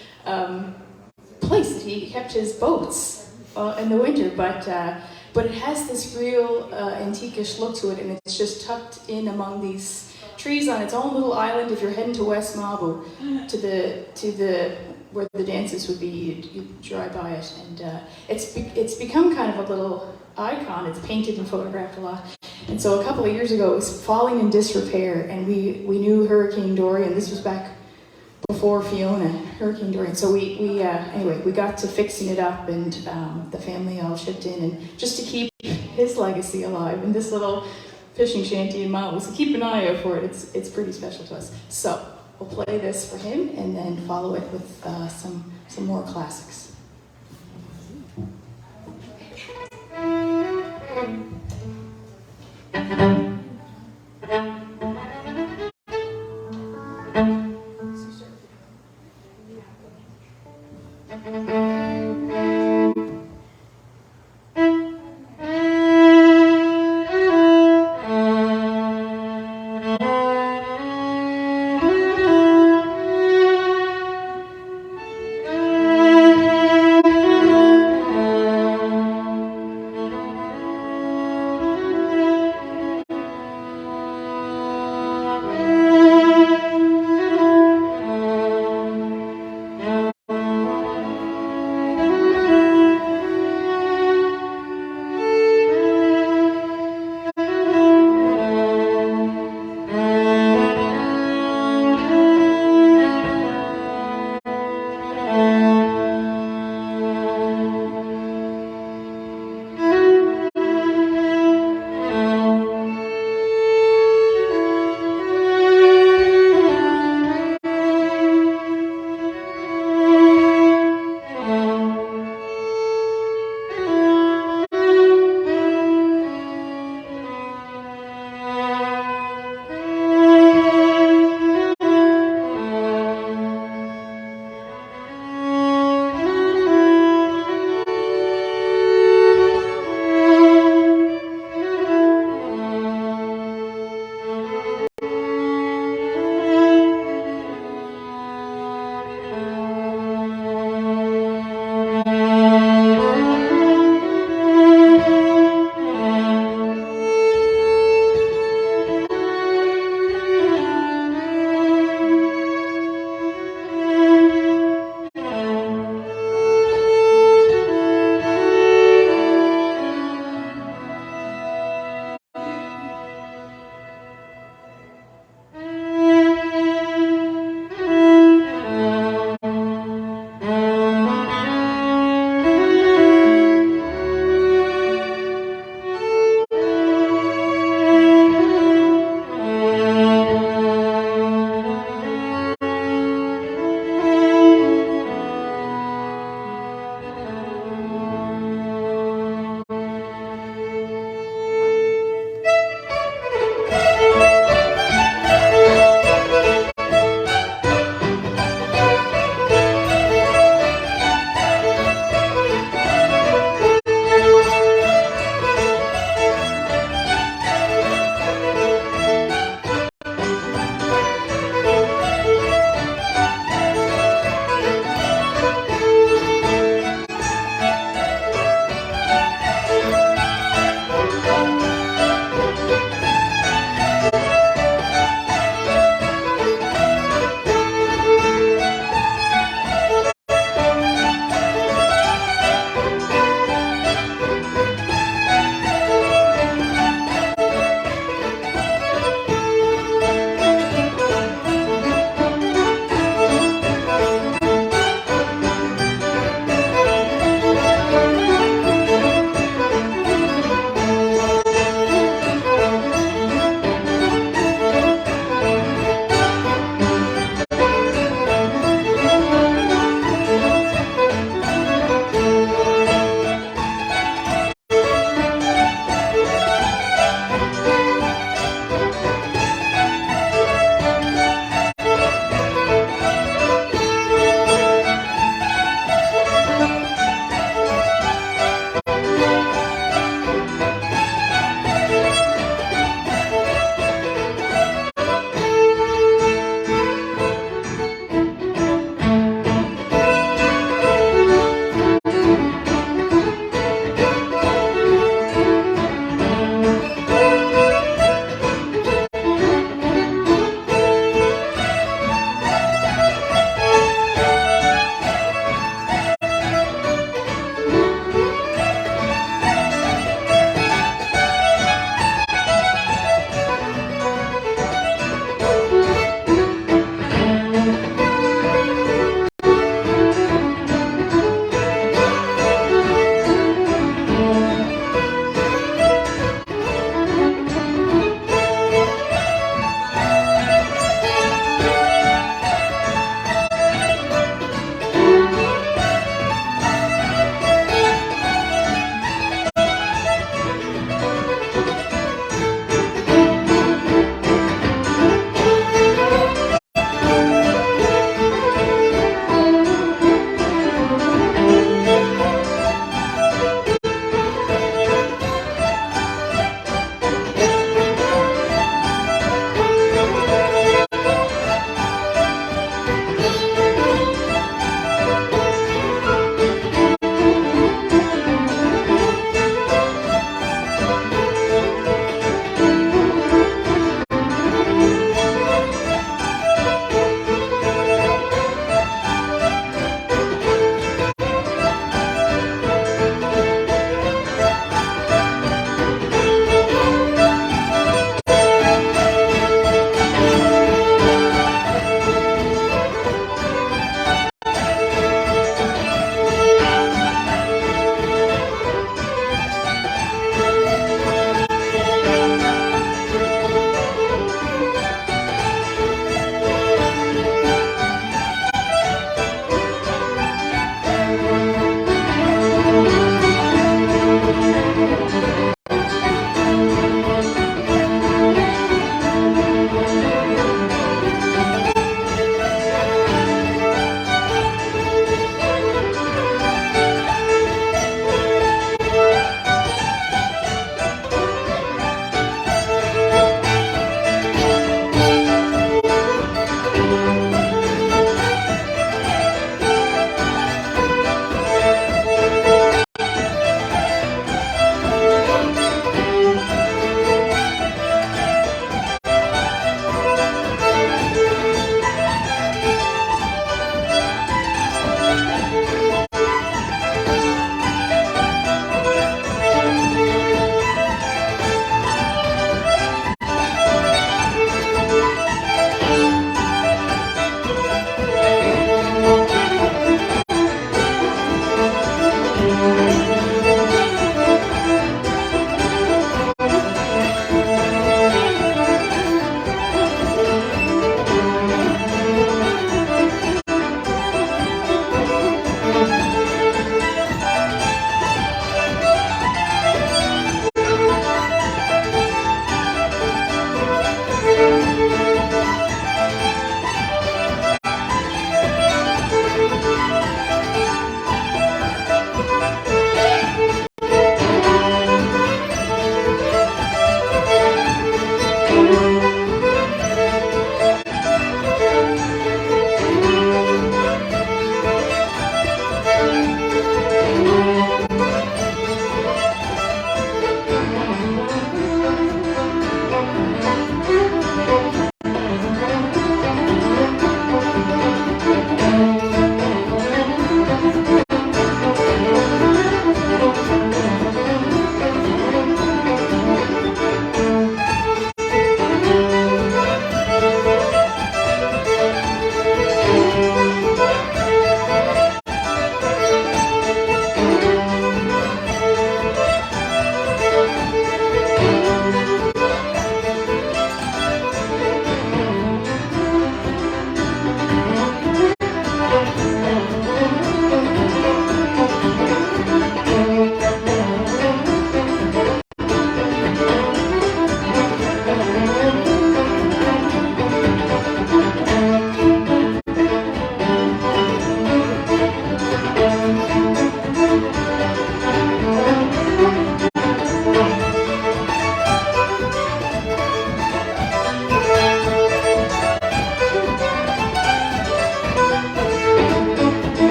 place that he kept his boats in the winter, but it has this real antique-ish look to it, and it's just tucked in among these trees on its own little island. If you're heading to West Mabu, to the where the dances would be, you'd drive by it, and it's become kind of a little icon. It's painted and photographed a lot. And so a couple of years ago, it was falling in disrepair, and we knew Hurricane Dorian. This was back before Fiona, Hurricane Dorian. So anyway, we got to fixing it up, and the family all chipped in, and just to keep his legacy alive in this little fishing shanty in Maui. So keep an eye out for it. It's pretty special to us. So we'll play this for him, and then follow it with some more classics.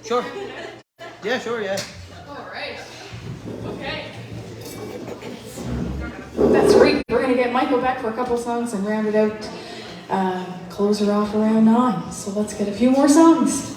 Sure. Yeah, sure, yeah. All right. Okay. That's great. We're going to get Michael back for a couple songs and round it out. Close her off around 9. So let's get a few more songs.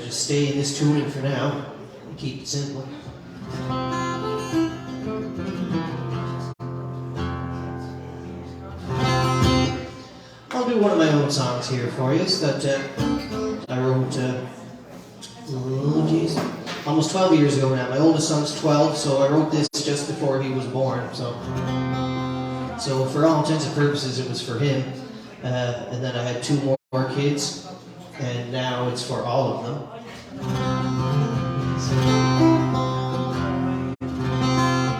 Stay in this tuning for now and keep it simple. I'll do one of my own songs here for you that I wrote almost 12 years ago now. My oldest son's 12, so I wrote this just before he was born. So for all intents and purposes, it was for him. And then I had 2 more kids, and now it's for all of them.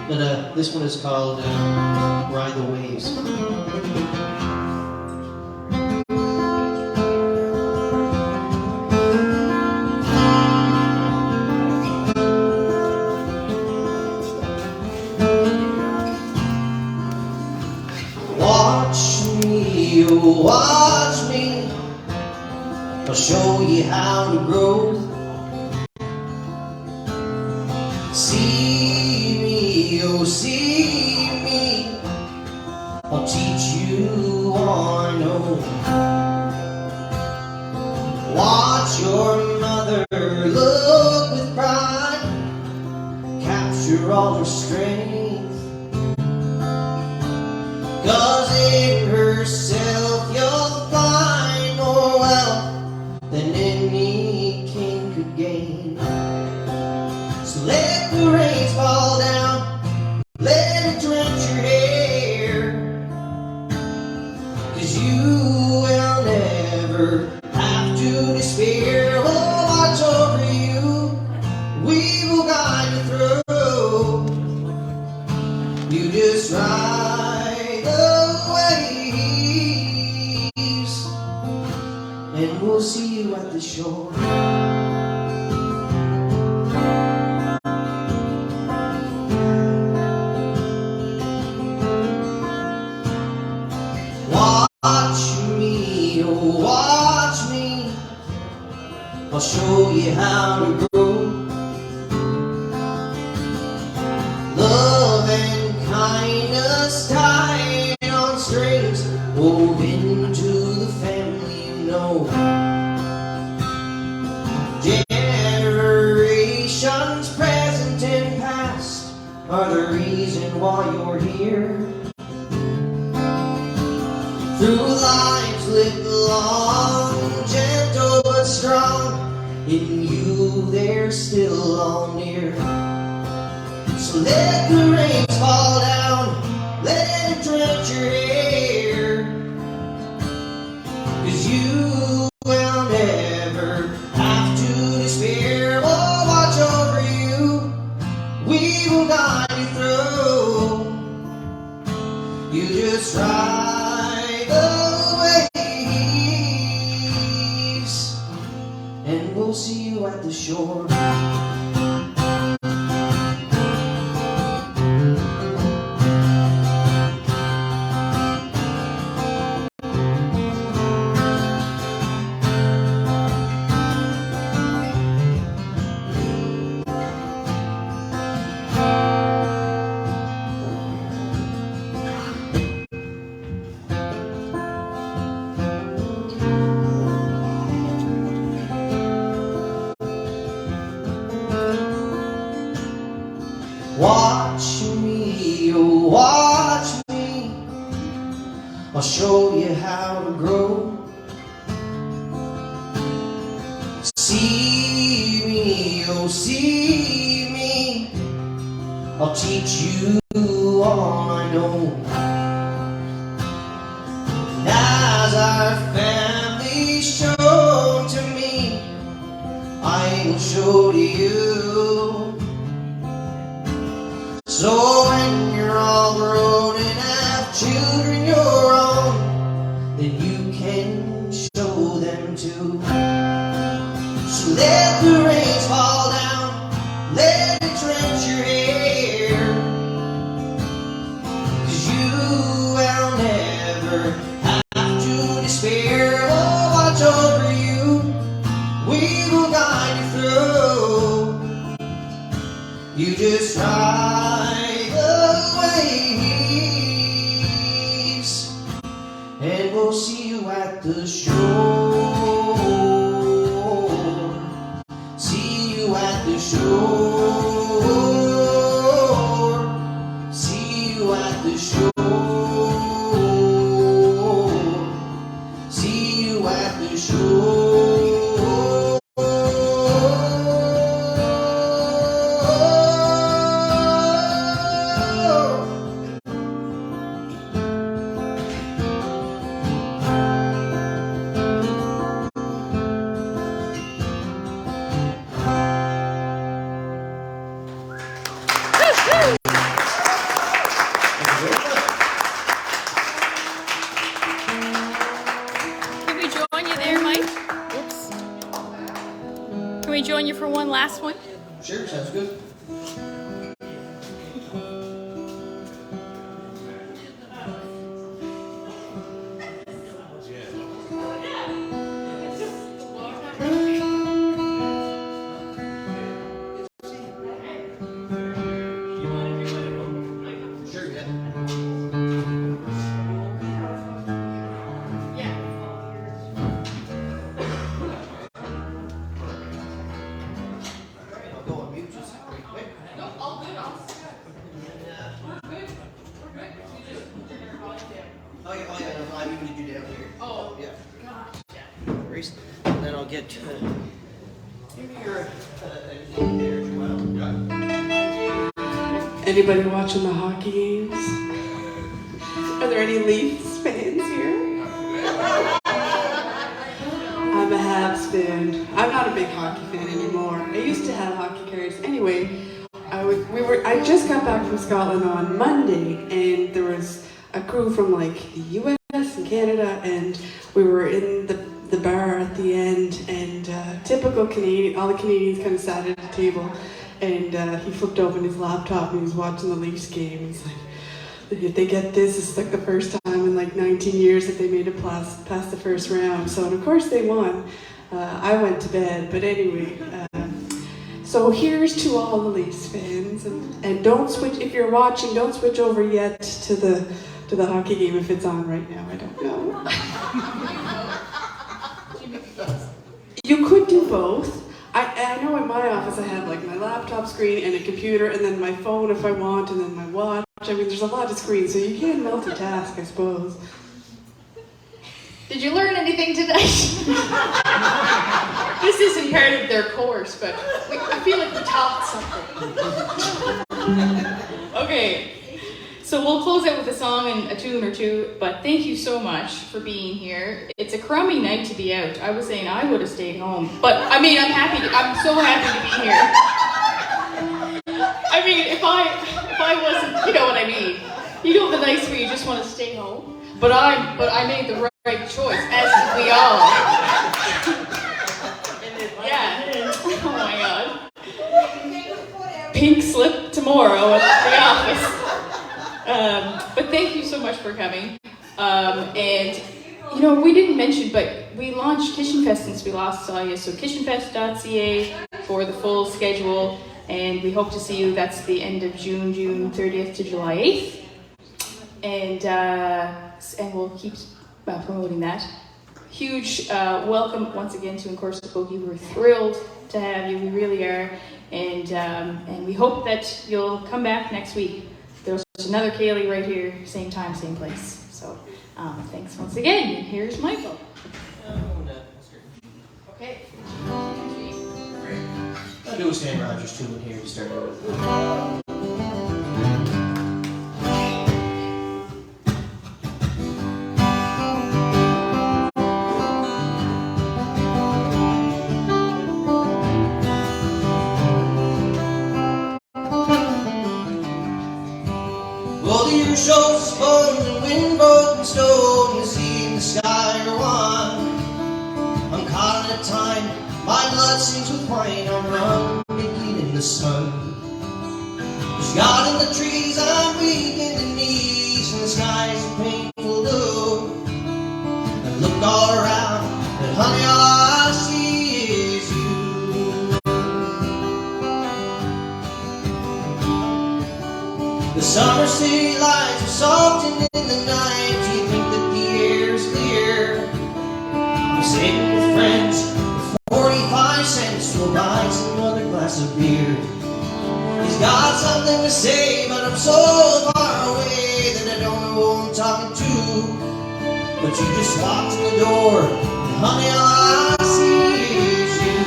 But this one is called Ride the Waves. Watch me, oh watch me, I'll show you how to grow. See me, oh see me, I'll teach you all I know. Watch your mother look with pride, capture all her strength, 'cause in herself you'll find more wealth than any king could gain. So let the rains fall down, let it drench your hair, 'cause you will never have to despair. Oh, watch over you, we will guide you through. You just ride the waves, and we'll see you at the shore. Watch me, oh watch me, I'll show you how to grow. Love and kindness tied on strings, woven to the family you know. Generations present and past are the reason why you're here. Through lives lived long, gentle but strong, in you they're still all near. So let the rains fall down, let it drench your hair, 'cause you will never have to despair. Oh, watch over you, we will guide you through. You just ride the waves, and we'll see you at the shore. Watch me, oh watch me, I'll show you how to grow. See me, oh see me, I'll teach you all I know. And as our family's shown to me, I will show to you. So when you're all grown and have children your own, then you can show them too. So let the rains fall down, let it drench your hair, 'cause you will never have to despair. We'll watch over you, we will guide you through. You just ride the waves, and we'll see you at the shore. See you at the shore. See you at the shore. See you at the shore. Can we join you there, Mike? Oops. Can we join you for one last one? Sure, sounds good. Sure, yeah. I'll go on mute just real quick. Oh yeah, I'm moving you down here. Oh, yeah. No worries. And then I'll get give me your there as well. Anybody watching the hockey games? Are there any Leafs fans here? I'm a Habs fan. I'm not a big hockey fan anymore. I used to have hockey cards. Anyway, I just got back from Scotland on Monday, and there was a crew from like the US and Canada, and we were in the bar at the end, and typical Canadian, all the Canadians kind of sat at a table, and he flipped open his laptop and he was watching the Leafs game. He's like, if they get this, it's like the first time in like 19 years that they made it past the first round. So, and of course they won. I went to bed, but anyway, so here's to all the Leafs fans, and don't switch, if you're watching, don't switch over yet to the hockey game if it's on right now. I don't know. You could do both. I know in my office I had like my laptop screen and a computer and then my phone if I want and then my watch. I mean, there's a lot of screens, so you can multitask, I suppose. Did you learn anything tonight? This isn't part of their course, but I feel like we taught something. Okay, so we'll close out with a song and a tune or two, but thank you so much for being here. It's a crummy night to be out. I was saying I would have stayed home, but I mean, I'm so happy to be here. I mean, if I wasn't, you know what I mean. You know the nights where you just want to stay home, but I made the right choice, as did we all. Yeah. Oh my God. Pink slip tomorrow at the office. But thank you so much for coming. And you know, we didn't mention, but we launched Kitchen Fest since we last saw you. So kitchenfest.ca for the full schedule, and we hope to see you. That's the end of June 30th to July 8th, and we'll keep promoting that. Huge welcome once again to Incorsa-Cokie. We're thrilled to have you. We really are, and we hope that you'll come back next week. There's another Ceilidh right here, same time, same place. So thanks once again. Here's Michael. Okay. to do a Stan Rogers tune here to start with. Well, the year shows us bones and wind broken stone, the sea and the sky are one. I'm caught in a time, my blood sings with wine, I'm running in the sun. There's God in the trees, I'm weak in the knees, and the sky's a painful blue. I look all around, and honey, all I see is you. The summer city lights are softened in the night. Do you think that the air is clear? I'm sitting with friends for 45 cents. We'll buy another glass of beer. He's got something to say, but I'm so far away that I don't know who I'm talking to. But you just walked in the door, and honey, all I see is you.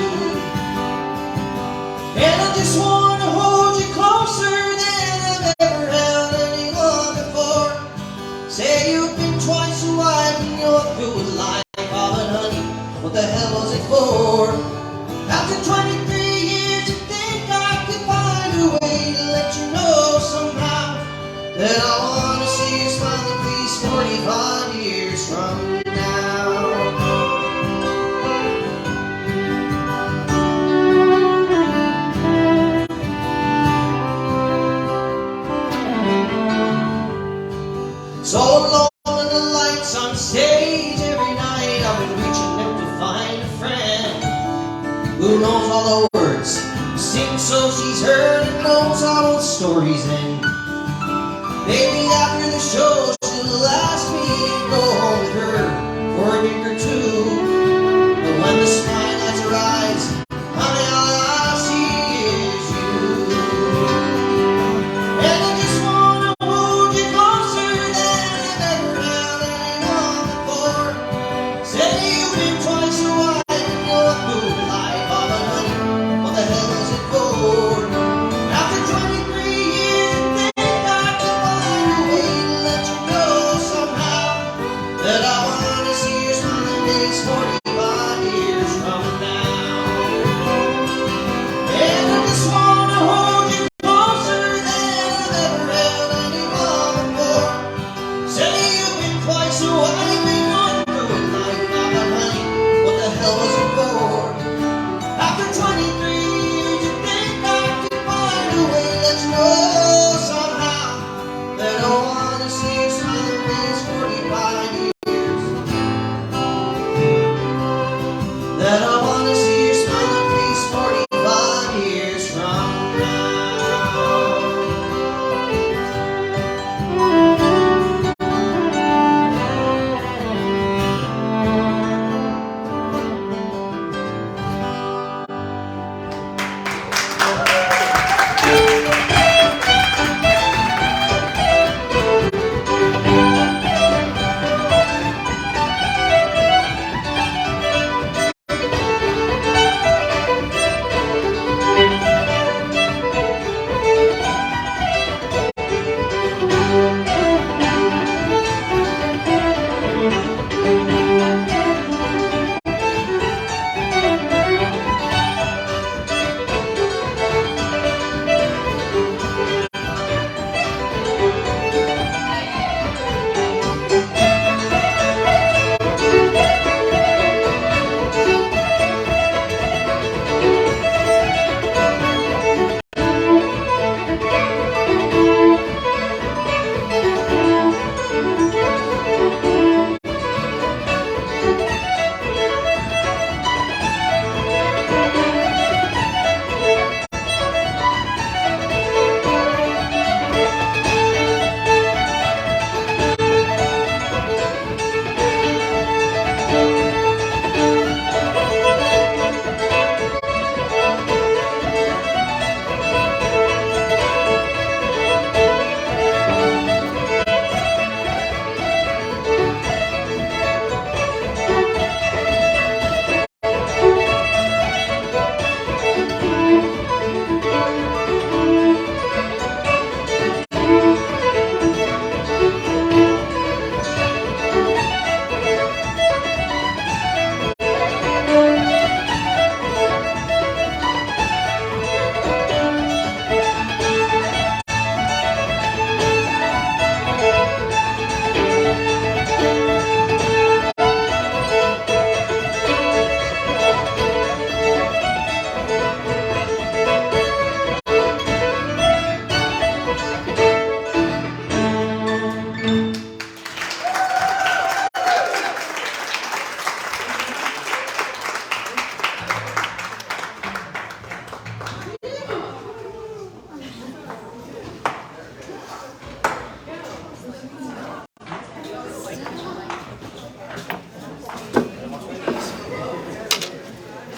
And I just want to hold you closer than I've ever held anyone before. Say you've been twice your wife and you're through with life. Oh, but honey, what the hell was it for? After 23 years, you think I could find a way to let you know somehow that I want to see you smiling face 45 years from now. So long in the lights on stage every night, I've been reaching out to find a friend who knows all the words, sings so she's heard and knows how old stories end. Maybe after the show she'll ask me to go home with her for a drink or two. But when the spotlights arise, honey, all I see is you. And I just want to hold you closer than I've ever held anyone before. Say you've been twice your wife and you're through life. Oh, but honey, what the hell is it for? After 23 years, you think I can find a way to let you go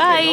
Bye.